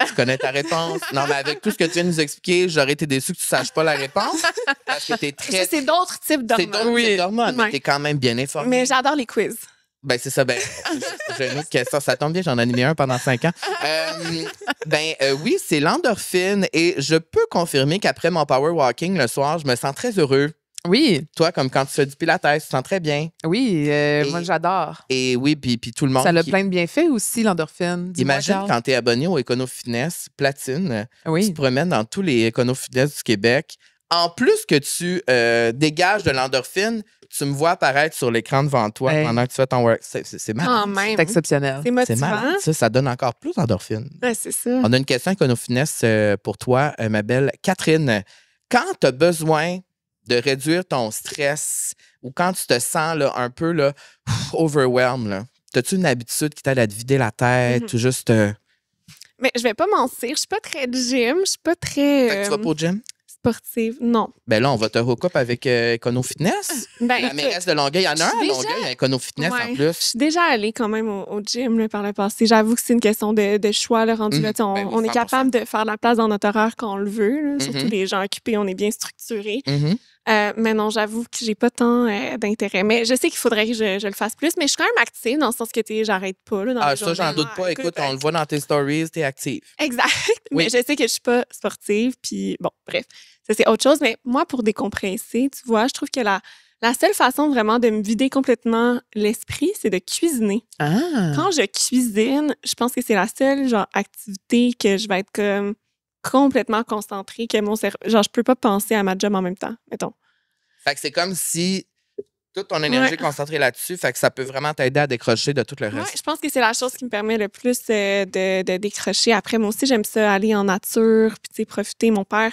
Tu connais ta réponse. Non, mais avec tout ce que tu viens de nous expliquer, j'aurais été déçu que tu sages pas la réponse. Parce que t'es Ça, très... c'est d'autres types C'est d'hormones. d'autres types d'hormones, mais Ouais. t'es quand même bien informé. Mais j'adore les quiz. Ben, c'est ça. Ben, j'ai une autre question. Ça tombe bien, j'en ai animé un pendant 5 ans. Oui, c'est l'endorphine et je peux confirmer qu'après mon power walking le soir, je me sens très heureux. Oui, Toi, comme quand tu fais du pilates, tu te sens très bien. oui, moi j'adore. Et oui, puis tout le monde. Ça a qui- plein de bienfaits aussi, l'endorphine. Dis-moi, Imagine Carl. quand tu es abonné au Econo Fitness Platine, tu Oui. te promènes dans tous les Econo Fitness du Québec. En plus que tu dégages de l'endorphine, tu me vois apparaître sur l'écran devant toi Hey. pendant que tu fais ton work. C'est malade. Quand même. C'est exceptionnel. C'est C'est motivant. malade. Ça donne encore plus d'endorphine. Ouais, c'est ça. On a une question Econo Fitness pour toi, ma belle Catherine. Quand tu as besoin de réduire ton stress ou quand tu te sens là, un peu là, overwhelmed, là, as-tu une habitude qui t'aide à te vider la tête Mhm. ou juste. Mais je vais pas mentir, je suis pas très gym, je suis pas très Fait que tu vas pas au gym? sportive. Non. Ben là, on va te hook up avec Econo Fitness. Ben, La écoute, mairesse de Longueuil, il y en a un à déjà- Longueuil, il y a Econo Fitness en ouais, Je plus. suis déjà allée quand même au gym là, par le passé. J'avoue que c'est une question de choix là, rendu là. Tu sais, Ben oui, on est 100%. capable de faire la place dans notre horaire quand on le veut. Là, surtout Mhm. les gens occupés, on est bien structurés. Mhm. Mais non, j'avoue que j'ai pas tant d'intérêt. Mais je sais qu'il faudrait que je le fasse plus. Mais je suis quand même active dans le sens que j'arrête pas. Là, dans Ah, mes ça, j'en journées. doute pas. Écoute, on le voit dans tes stories, t'es active. Exact. Oui. Mais je sais que je suis pas sportive. Puis bon, bref, ça c'est autre chose. Mais moi, pour décompresser, tu vois, je trouve que la seule façon vraiment de me vider complètement l'esprit, c'est de cuisiner. Ah. Quand je cuisine, je pense que c'est la seule genre activité que je vais être comme complètement concentrée, que mon cerveau, genre je peux pas penser à ma job en même temps, mettons. Fait que c'est comme si toute ton énergie Ouais. est concentrée là-dessus, fait que ça peut vraiment t'aider à décrocher de tout le Ouais, reste. je pense que c'est la chose qui me permet le plus de décrocher. Après, moi aussi, j'aime ça aller en nature, puis tu sais, profiter. Mon père,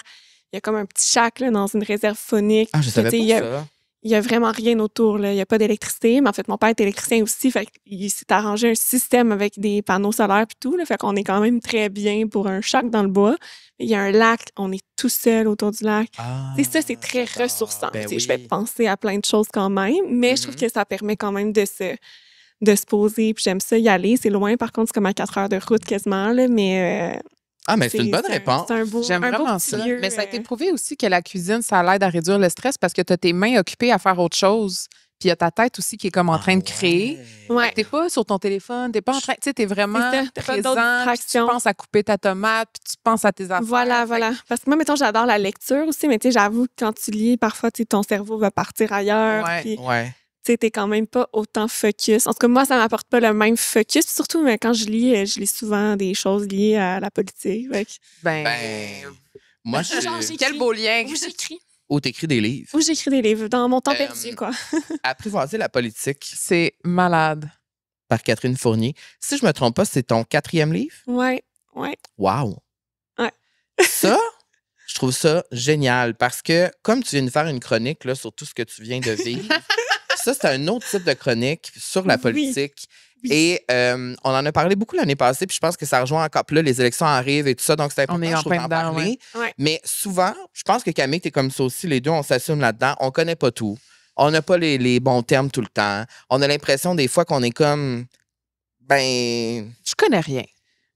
il y a comme un petit shack là, dans une réserve phonique. Ah, je savais Tu sais, pas ça. Il y a vraiment rien autour, là. Il y a pas d'électricité, mais en fait, mon père est électricien aussi, fait qu'il s'est arrangé un système avec des panneaux solaires puis tout, là. Fait qu'on est quand même très bien pour un shack dans le bois. Il y a un lac, on est tout seul autour du lac. Ah, Tu sais, ça, c'est très j'adore. ressourçant. Ben Tu sais, oui. Je vais penser à plein de choses quand même, mais je trouve que ça permet quand même de se poser. Puis j'aime ça y aller. C'est loin, par contre, c'est comme à 4 heures de route quasiment, là, mais Ah, mais c'est une bonne réponse. C'est un beau, J'aime un beau vraiment petit ça. lieu, Mais ça a été prouvé aussi que la cuisine, ça l'aide à réduire le stress parce que tu as tes mains occupées à faire autre chose. Puis il y a ta tête aussi qui est comme en train de créer. Ouais. T'es pas sur ton téléphone, t'es pas en train, tu sais, t'es vraiment C'est ça, t'as pas présent, d'autres puis tu distractions. penses à couper ta tomate, puis tu penses à tes affaires. Voilà, Fait voilà. Parce que moi, mettons, j'adore la lecture aussi, mais tu sais, j'avoue que quand tu lis, parfois, tu sais, ton cerveau va partir ailleurs. Ouais. Puis, Ouais. tu sais, t'es quand même pas autant focus. En tout cas, moi, ça m'apporte pas le même focus. Puis surtout, mais quand je lis souvent des choses liées à la politique. Fait que- Ben, Moi, je Genre, suis. quel beau lien. Où j'écris. Où t'écris des livres. Où j'écris des livres. Dans mon temps Euh, perdu, quoi. Apprivoiser la politique C'est malade. par Catherine Fournier. Si je me trompe pas, c'est ton 4e livre? Ouais, ouais. Wow! Ouais. Ça, je trouve ça génial parce que, comme tu viens de faire une chronique là, sur tout ce que tu viens de vivre, ça, c'est un autre type de chronique sur la Oui. politique. Oui. Et on en a parlé beaucoup l'année passée, puis je pense que ça rejoint encore. Puis là, les élections arrivent et tout ça, donc c'est important On est je en trouve, plein d'en dedans, parler. ouais. Mais souvent, je pense que Camille, t'es comme ça aussi, les deux, on s'assume là-dedans. On connaît pas tout. On n'a pas les bons termes tout le temps. On a l'impression des fois qu'on est comme, ben, Je connais rien.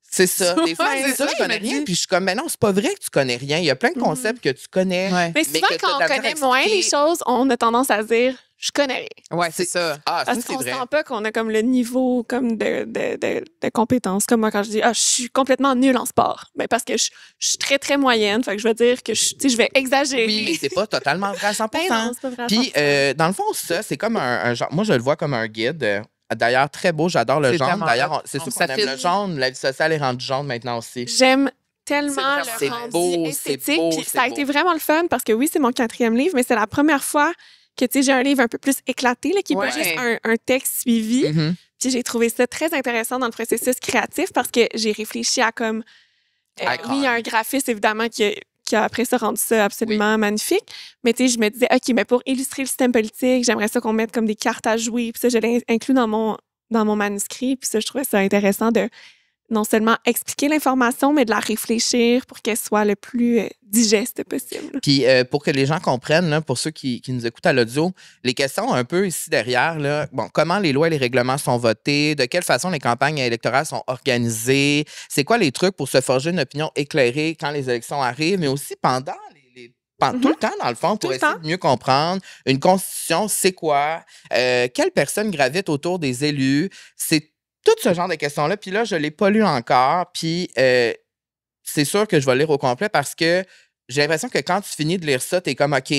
c'est ça. Des fois, Ouais, c'est ça, ouais, je connais il m'a rien. dit. Puis je suis comme, mais non, c'est pas vrai que tu connais rien. Il y a plein de concepts que tu connais. Ouais. Mais Mais souvent, que t'as quand de la on connaît misère à moins les expliquer. choses, on a tendance à dire je connais rien. Ouais, c'est ça. Ah, ça, Parce c'est qu'on vrai. sent pas qu'on a comme le niveau comme de compétences. Comme moi, quand je dis, je suis complètement nulle en sport. Ben, parce que je suis très, très moyenne. Fait que je vais dire que je vais exagérer. Oui, mais c'est pas totalement vrai à 100%. Ben non, c'est pas vrai à Puis, 100%. dans le fond, ça, c'est comme un genre. Moi, je le vois comme un guide. D'ailleurs, très beau. J'adore le C'est jaune. tellement D'ailleurs, hot. c'est sûr Ça qu'on aime fit. le jaune. La vie sociale est rendue jaune maintenant aussi. J'aime tellement C'est le vraiment rendu beau, esthétique. c'est beau, Puis c'est ça a beau. été vraiment le fun parce que oui, c'est mon 4e livre, mais c'est la première fois que j'ai un livre un peu plus éclaté, là, qui n'est pas Ouais. juste un texte suivi. Mhm. Puis j'ai trouvé ça très intéressant dans le processus créatif parce que j'ai réfléchi à comme... oui, il y a un graphiste, évidemment, qui a après ça rendu ça absolument magnifique. Mais tu sais, je me disais, OK, mais pour illustrer le système politique, j'aimerais ça qu'on mette comme des cartes à jouer. Puis ça, je l'ai inclus dans mon manuscrit. Puis ça, je trouvais ça intéressant de non seulement expliquer l'information, mais de la réfléchir pour qu'elle soit le plus digeste possible. Puis, pour que les gens comprennent, là, pour ceux qui nous écoutent à l'audio, les questions un peu ici derrière, là, bon, comment les lois et les règlements sont votés, de quelle façon les campagnes électorales sont organisées, c'est quoi les trucs pour se forger une opinion éclairée quand les élections arrivent, mais aussi pendant tout le temps, dans le fond, Tout pour le essayer temps. de mieux comprendre. Une constitution, c'est quoi? Quelles personnes gravitent autour des élus? C'est tout ce genre de questions-là. Puis là, je ne l'ai pas lu encore. Puis c'est sûr que je vais le lire au complet parce que j'ai l'impression que quand tu finis de lire ça, tu es comme, OK, je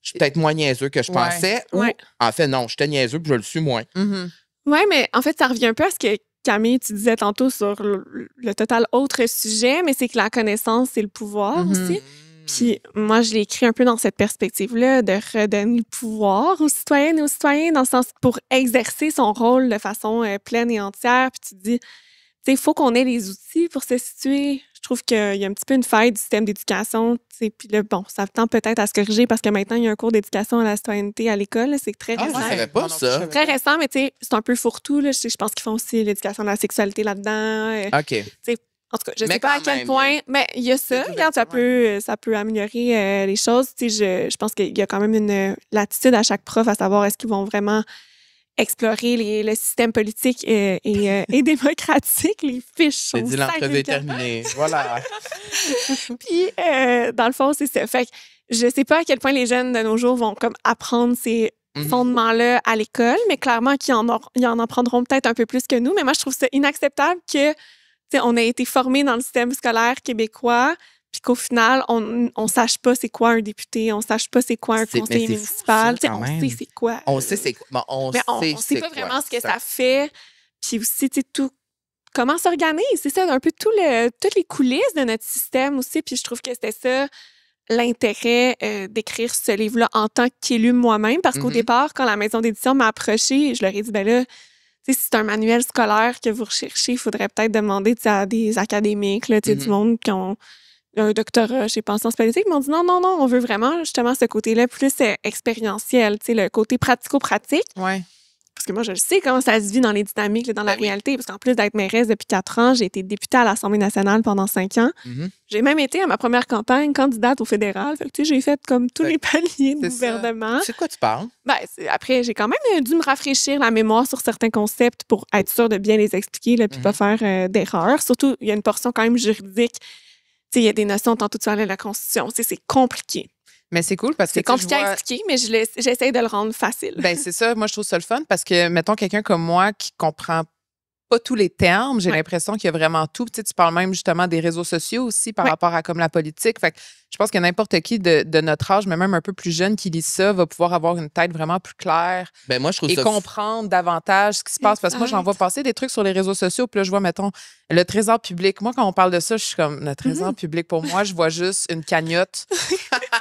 suis peut-être moins niaiseux que je Ouais. pensais. Ou, Ouais. en fait, non, j'étais niaiseux puis je le suis moins. Mhm. Oui, mais en fait, ça revient un peu à ce que Camille, tu disais tantôt sur le total autre sujet, mais c'est que la connaissance, c'est le pouvoir Mhm. aussi. Puis moi, je l'ai écrit un peu dans cette perspective-là, de redonner le pouvoir aux citoyennes et aux citoyens, dans le sens pour exercer son rôle de façon pleine et entière. Puis tu te dis, tu sais, il faut qu'on ait les outils pour se situer. Je trouve qu'il y a un petit peu une faille du système d'éducation. Puis là, bon, ça tend peut-être à se corriger parce que maintenant, il y a un cours d'éducation à la citoyenneté à l'école. C'est très Ah, je récent. savais pas Moi non plus, ça. je savais Très pas. récent, mais tu sais, c'est un peu fourre-tout. Là. Je pense qu'ils font aussi l'éducation de la sexualité là-dedans. OK. En tout cas, je Mais sais pas à quand quel même, point, mais il y a ça. c'est Regarde, ça peut améliorer les choses. Tu sais, je pense qu'il y a quand même une latitude à chaque prof à savoir est-ce qu'ils vont vraiment explorer le système politique et démocratique. Les fiches sont J'ai dit l'entrevue est 5 000. terminée. Voilà. Puis, dans le fond, c'est ça. Fait que je sais pas à quel point les jeunes de nos jours vont comme apprendre ces Mhm. fondements-là à l'école, mais clairement qu'ils en apprendront peut-être un peu plus que nous. Mais moi, je trouve ça inacceptable que on a été formés dans le système scolaire québécois, puis qu'au final, on sache pas c'est quoi un député, on sache pas c'est quoi un Mais conseiller c'est fou, municipal. ça, Tu sais, quand on même. sait c'est quoi. On sait c'est quoi. Bon, on Mais on sait sait pas c'est quoi. vraiment ce que C'est ça fait. Puis aussi, tu sais, tout comment s'organise. C'est ça, un peu toutes les coulisses de notre système aussi. Puis je trouve que c'était ça l'intérêt d'écrire ce livre-là en tant qu'élu moi-même. Parce qu'au Mhm. départ, quand la maison d'édition m'a approchée, je leur ai dit, ben là, tu sais, si c'est un manuel scolaire que vous recherchez, il faudrait peut-être demander à des académiques, là, tu sais, Mhm. du monde qui ont un doctorat chez Sciences politiques. Ils m'ont dit non, on veut vraiment justement ce côté-là plus expérientiel, tu sais, le côté pratico-pratique. Ouais. Parce que moi, je le sais comment ça se vit dans les dynamiques, là, dans la Ben oui. réalité. Parce qu'en plus d'être mairesse depuis 4 ans, j'ai été députée à l'Assemblée nationale pendant 5 ans. Mhm. J'ai même été à ma première campagne candidate au fédéral. Fait que, tu sais, j'ai fait comme tous Fait les paliers de c'est ça. gouvernement. Tu sais de quoi tu parles? Ben, après, j'ai quand même dû me rafraîchir la mémoire sur certains concepts pour être sûre de bien les expliquer là, puis pas faire d'erreurs. Surtout, il y a une portion quand même juridique. Tu sais, il y a des notions, tantôt tu parlais de la Constitution. Tu sais, c'est compliqué. Mais c'est cool parce que C'est tu sais, compliqué je à vois- expliquer, mais j'essaie de le rendre facile. Ben, c'est ça. Moi, je trouve ça le fun parce que, mettons, quelqu'un comme moi qui comprend pas tous les termes, j'ai Ouais. l'impression qu'il y a vraiment tout. Tu sais, tu parles même justement des réseaux sociaux aussi par Ouais. rapport à comme la politique. Fait que je pense que n'importe qui de notre âge, mais même un peu plus jeune qui lit ça, va pouvoir avoir une tête vraiment plus claire Ben moi, je trouve et ça comprendre davantage ce qui se passe. Parce que moi, j'en vois passer des trucs sur les réseaux sociaux, puis là, je vois, mettons, le trésor public. Moi, quand on parle de ça, je suis comme, le trésor public, pour moi, je vois juste une cagnotte,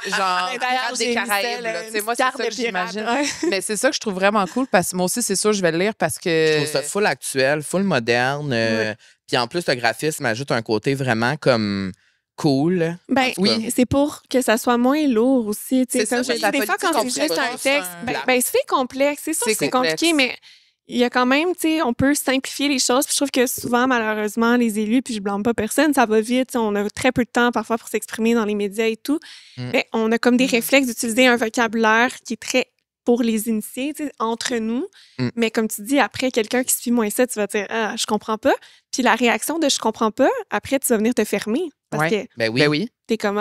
genre, Pirates des Caraïbes. Là. Tu sais, moi, c'est ça que j'imagine. Mais c'est ça que je trouve vraiment cool, parce que moi aussi, c'est sûr, je vais le lire parce que... Je trouve ça full actuel, full moderne. Puis en plus, le graphisme ajoute un côté vraiment comme cool. Ben tout cas. oui, c'est pour que ça soit moins lourd aussi. Tu sais, C'est comme ça, je mais la dis, des fois, quand politique, c'est on juste peut un pas, texte, c'est un- c'est complexe. C'est sûr que C'est c'est complexe. compliqué, mais il y a quand même, tu sais, on peut simplifier les choses. Puis je trouve que souvent, malheureusement, les élus, puis je blâme pas personne, ça va vite. Tu sais, on a très peu de temps parfois pour s'exprimer dans les médias et tout. Mais on a comme des réflexes d'utiliser un vocabulaire qui est très pour les initiés, tu sais, entre nous. Mais comme tu dis, après, quelqu'un qui suit moins ça, tu vas dire « Ah, je comprends pas ». Puis la réaction de « je comprends pas », après, tu vas venir te fermer. Parce Ouais. que Ben oui. Ben oui. T'es comme,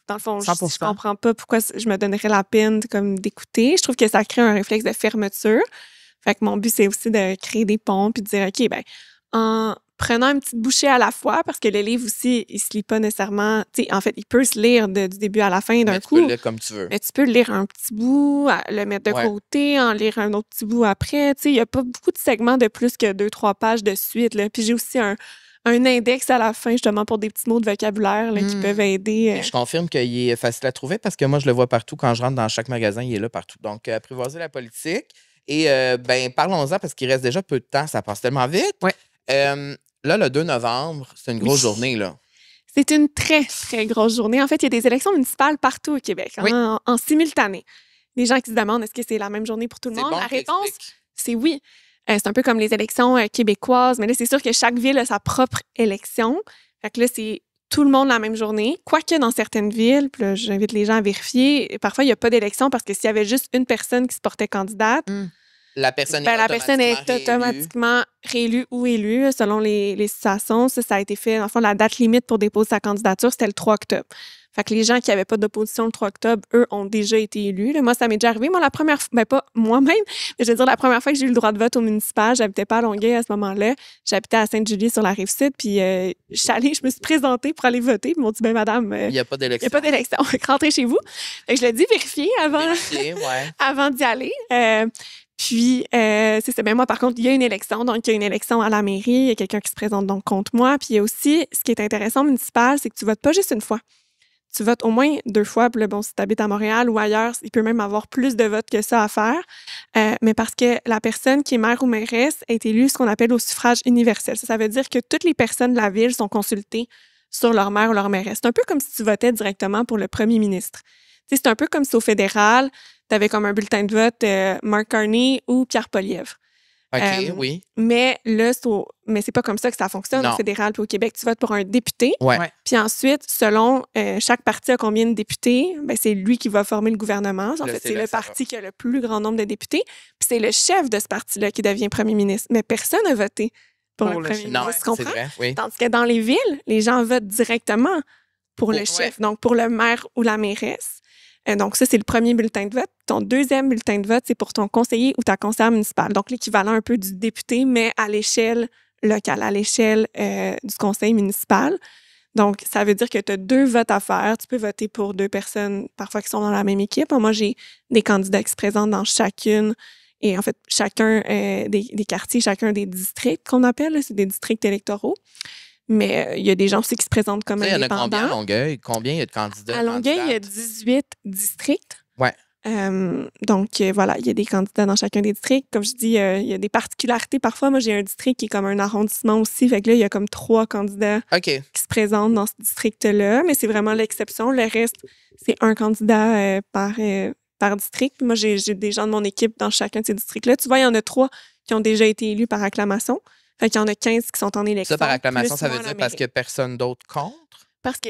dans le fond, je 100%. comprends pas pourquoi je me donnerais la peine comme d'écouter. Je trouve que ça crée un réflexe de fermeture. Fait que mon but, c'est aussi de créer des ponts puis de dire, OK, ben, en prenant une petite bouchée à la fois, parce que le livre aussi, il se lit pas nécessairement, tu sais, en fait, il peut se lire du début à la fin d'un Mais coup. tu peux le lire comme tu veux. Mais tu peux le lire un petit bout, le mettre de côté, en lire un autre petit bout après. Tu sais, il n'y a pas beaucoup de segments de plus que 2-3 pages de suite, là. Puis j'ai aussi un index à la fin, justement, pour des petits mots de vocabulaire là, qui peuvent aider. Et je confirme qu'il est facile à trouver parce que moi, je le vois partout. Quand je rentre dans chaque magasin, il est là partout. Donc, apprivoiser la politique. Et ben, parlons-en parce qu'il reste déjà peu de temps. Ça passe tellement vite. Ouais. Là, le 2 novembre, c'est une grosse journée, là. C'est une très, très grosse journée. En fait, il y a des élections municipales partout au Québec, en simultané. Les gens qui se demandent est-ce que c'est la même journée pour tout le monde? Bon, la réponse, c'est oui. C'est un peu comme les élections québécoises, mais là, c'est sûr que chaque ville a sa propre élection. Fait que là, c'est tout le monde la même journée. Quoique dans certaines villes, puis là, j'invite les gens à vérifier, parfois, il n'y a pas d'élection parce que s'il y avait juste une personne qui se portait candidate, la personne est automatiquement réélue ou élue selon les situations. Ça a été fait. En fait, la date limite pour déposer sa candidature, c'était le 3 octobre. Fait que les gens qui n'avaient pas d'opposition le 3 octobre, eux, ont déjà été élus. Là, moi, ça m'est déjà arrivé. Moi, la première fois, ben pas moi-même, mais je veux dire, la première fois que j'ai eu le droit de vote au municipal, j'habitais pas à Longueuil à ce moment-là. J'habitais à Sainte-Julie sur la Rive-Sud. Puis, je me suis présentée pour aller voter. Puis, ils m'ont dit, ben madame, il n'y a pas d'élection. Il n'y a pas d'élection. Rentrez chez vous. Fait que je l'ai dit, vérifier ouais. avant d'y aller. Puis, c'est ça. Ben moi, par contre, il y a une élection. Donc, il y a une élection à la mairie. Il y a quelqu'un qui se présente donc contre moi. Puis, il y a aussi, ce qui est intéressant au municipal, c'est que tu votes pas juste une fois. Tu votes au moins 2 fois. Puis là, bon, si tu habites à Montréal ou ailleurs, il peut même avoir plus de votes que ça à faire. Mais parce que la personne qui est maire ou mairesse est élue ce qu'on appelle au suffrage universel. Ça veut dire que toutes les personnes de la ville sont consultées sur leur maire ou leur mairesse. C'est un peu comme si tu votais directement pour le premier ministre. Tu sais, c'est un peu comme si au fédéral, tu avais comme un bulletin de vote Mark Carney ou Pierre Poilievre. OK, oui. Mais là, c'est pas comme ça que ça fonctionne au fédéral puis au Québec. Tu votes pour un député. Ouais. Puis ensuite, selon chaque parti a combien de députés, ben c'est lui qui va former le gouvernement. En fait, c'est le parti qui a le plus grand nombre de députés. Puis c'est le chef de ce parti-là qui devient premier ministre. Mais personne n'a voté pour le premier ministre. Tu comprends? Vrai, oui. Tandis que dans les villes, les gens votent directement pour le chef, donc pour le maire ou la mairesse. Donc, ça, c'est le premier bulletin de vote. Ton deuxième bulletin de vote, c'est pour ton conseiller ou ta conseillère municipale. Donc, l'équivalent un peu du député, mais à l'échelle locale, à l'échelle du conseil municipal. Donc, ça veut dire que tu as 2 votes à faire. Tu peux voter pour 2 personnes, parfois qui sont dans la même équipe. Moi, j'ai des candidats qui se présentent dans chacune. Et en fait, chacun des quartiers, chacun des districts qu'on appelle. C'est des districts électoraux. Mais il y a des gens aussi qui se présentent comme indépendants. Il y en a combien à Longueuil? Combien il y a de candidats? À Longueuil, il y a 18 districts. Ouais. Donc, voilà, il y a des candidats dans chacun des districts. Comme je dis, il y a des particularités. Parfois, moi, j'ai un district qui est comme un arrondissement aussi. Fait que là, il y a comme 3 candidats qui se présentent dans ce district-là. Mais c'est vraiment l'exception. Le reste, c'est un candidat par district. Puis moi, j'ai des gens de mon équipe dans chacun de ces districts-là. Tu vois, il y en a 3 qui ont déjà été élus par acclamation. Fait qu'il y en a 15 qui sont en élection. Ça, par acclamation, ça veut dire parce que personne d'autre contre?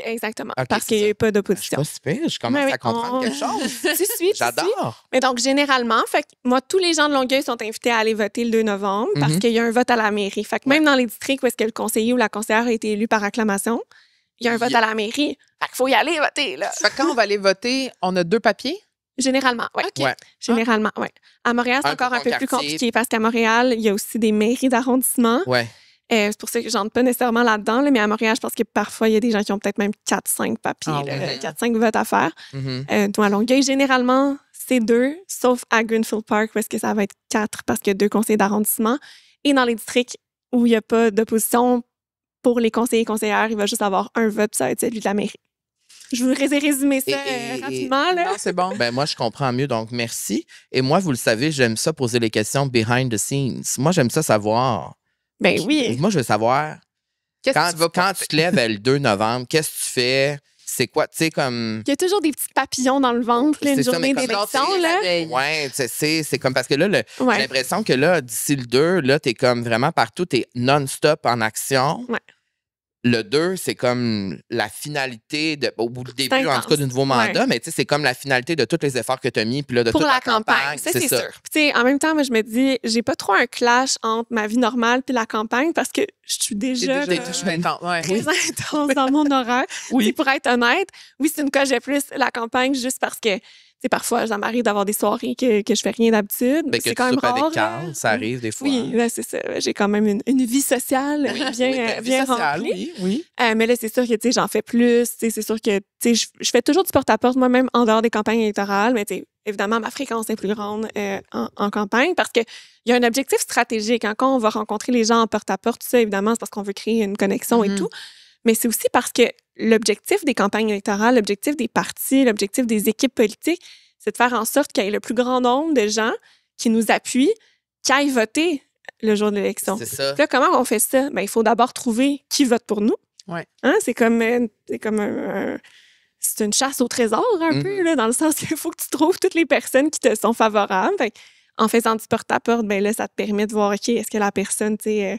Exactement. Okay, parce qu'il n'y a pas d'opposition. Je suis pas super, je commence à comprendre quelque chose. Tu suis. J'adore. Mais donc, généralement, fait que moi, tous les gens de Longueuil sont invités à aller voter le 2 novembre parce qu'il y a un vote à la mairie. Fait que même dans les districts où est-ce que le conseiller ou la conseillère a été élu par acclamation, il y a un vote à la mairie. Fait qu'il faut y aller voter, là. Fait que quand on va aller voter, on a 2 papiers? Généralement, oui. Okay. Ouais. Généralement, oui. À Montréal, c'est encore un peu plus compliqué parce qu'à Montréal, il y a aussi des mairies d'arrondissement. Ouais. C'est pour ça que j'entre pas nécessairement là-dedans, là, mais à Montréal, je pense que parfois, il y a des gens qui ont peut-être même 4-5 papiers, 4-5 votes à faire. À Longueuil, généralement, c'est 2, sauf à Greenfield Park, parce que ça va être 4 parce qu'il y a 2 conseillers d'arrondissement. Et dans les districts où il n'y a pas d'opposition, pour les conseillers et conseillères, il va juste avoir un vote, puis ça va être celui de la mairie. Je vous ai résumé ça rapidement. Là. Non, c'est bon. Ben, moi, je comprends mieux, donc merci. Et moi, vous le savez, j'aime ça poser les questions behind the scenes. Moi, j'aime ça savoir. Ben oui. Moi, je veux savoir, quand tu te lèves le 2 novembre, qu'est-ce que tu fais? C'est quoi, tu sais, comme... Il y a toujours des petits papillons dans le ventre, là, une journée d'élection, là. Oui, c'est comme... Parce que là, j'ai l'impression que là, d'ici le 2, là, t'es comme vraiment partout, t'es non-stop en action. Ouais. Le 2, c'est comme la finalité, au bout du début, en intense. tout cas, du nouveau mandat, mais tu sais, c'est comme la finalité de tous les efforts que tu as mis, puis là, de Pour toute la campagne, ça, c'est sûr. Puis, tu sais, en même temps, moi, je me dis, j'ai pas trop un clash entre ma vie normale puis la campagne parce que je suis déjà, T'es déjà intense, ouais. très intense dans mon horaire. Oui. T'sais, pour être honnête, oui, c'est une coche de plus la campagne juste parce que, tu sais, parfois, ça m'arrive d'avoir des soirées que je fais rien d'habitude. Ben, que c'est tu quand même soupes rare. avec Carl, ça arrive des fois. Oui, là, c'est ça. J'ai quand même une vie sociale bien remplie. Oui, oui. Mais là, c'est sûr que, tu sais, j'en fais plus. C'est sûr que, tu sais, je fais toujours du porte-à-porte, moi-même, en dehors des campagnes électorales. Mais, tu sais, évidemment, ma fréquence est plus grande en campagne parce qu'il y a un objectif stratégique. Hein, quand on va rencontrer les gens en porte-à-porte, tout ça, évidemment, c'est parce qu'on veut créer une connexion et tout. Mais c'est aussi parce que l'objectif des campagnes électorales, l'objectif des partis, l'objectif des équipes politiques, c'est de faire en sorte qu'il y ait le plus grand nombre de gens qui nous appuient, qui aillent voter le jour de l'élection. C'est ça. Puis là, comment on fait ça? Ben, il faut d'abord trouver qui vote pour nous. Ouais. Hein? C'est comme c'est une chasse au trésor un peu, là, dans le sens qu'il faut que tu trouves toutes les personnes qui te sont favorables. Fait en faisant du porte-à-porte, ben là, ça te permet de voir, OK, est-ce que la personne, tu sais,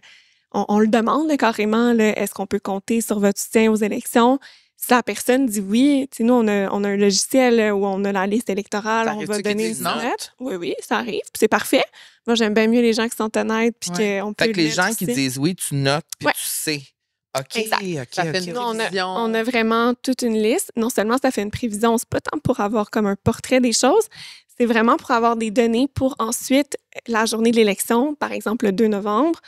on le demande là, carrément, là, est-ce qu'on peut compter sur votre soutien aux élections? Si la personne dit oui, tu sais, nous, on a un logiciel là, où on a la liste électorale, Ça on arrive-tu va qu'ils donner disent une non? note. Oui, ça arrive, puis c'est parfait. Moi, j'aime bien mieux les gens qui sont honnêtes, puis qu'on peut Fait que les le gens mettre qui aussi. disent oui, tu notes, puis Ouais. tu sais. OK, Exact. OK, Ça fait OK. une Nous, prévision. on a vraiment toute une liste. Non seulement ça fait une prévision, c'est pas tant pour avoir comme un portrait des choses, c'est vraiment pour avoir des données pour ensuite, la journée de l'élection, par exemple le 2 novembre,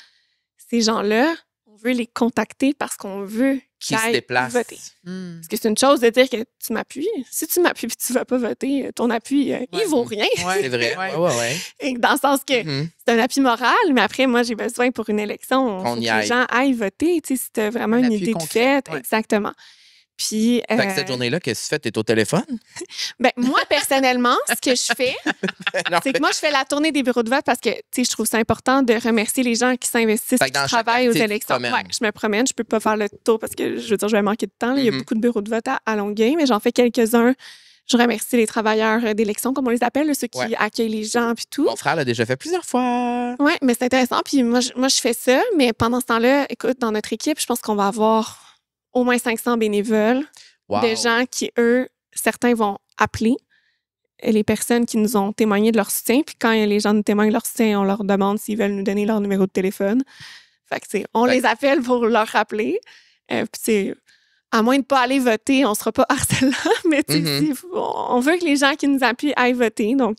ces gens-là, on veut les contacter parce qu'on veut Qui qu'ils se aillent déplacent. voter. Parce que c'est une chose de dire que tu m'appuies. Si tu m'appuies et tu vas pas voter, ton appui, il vaut rien. C'est vrai. Ouais. Et dans le sens que Mhm. c'est un appui moral, mais après, moi, j'ai besoin pour une élection, Qu'on faut y que aille. les gens aillent voter, tu sais, si tu as vraiment Un une appui idée de concret, fait. ouais. Exactement. Puis, Fait que cette journée-là, qu'est-ce que tu fais? T'es au téléphone? ben, moi, personnellement, ce que je fais, Non, c'est que moi, je fais la tournée des bureaux de vote parce que, tu sais, je trouve ça important de remercier les gens qui s'investissent, Fait que qui dans chaque travaillent aux quartier, tu te élections. promènes. Ouais, je me promène. Je peux pas faire le tour parce que, je veux dire, je vais manquer de temps. Là. Il y a Mhm. beaucoup de bureaux de vote à Longueuil, mais j'en fais quelques-uns. Je remercie les travailleurs d'élection, comme on les appelle, là, ceux qui Ouais. accueillent les gens puis tout. Mon frère l'a déjà fait plusieurs fois. Oui, mais c'est intéressant. Puis moi, je fais ça, mais pendant ce temps-là, écoute, dans notre équipe, je pense qu'on va avoir au moins 500 bénévoles. Wow. Des gens qui, eux, certains vont appeler les personnes qui nous ont témoigné de leur soutien. Puis quand les gens nous témoignent de leur soutien, on leur demande s'ils veulent nous donner leur numéro de téléphone. Fait que, tu sais, on les appelle pour leur rappeler. Puis, tu sais, à moins de ne pas aller voter, on ne sera pas harcelant. Mais, tu sais, on veut que les gens qui nous appuient aillent voter. Donc,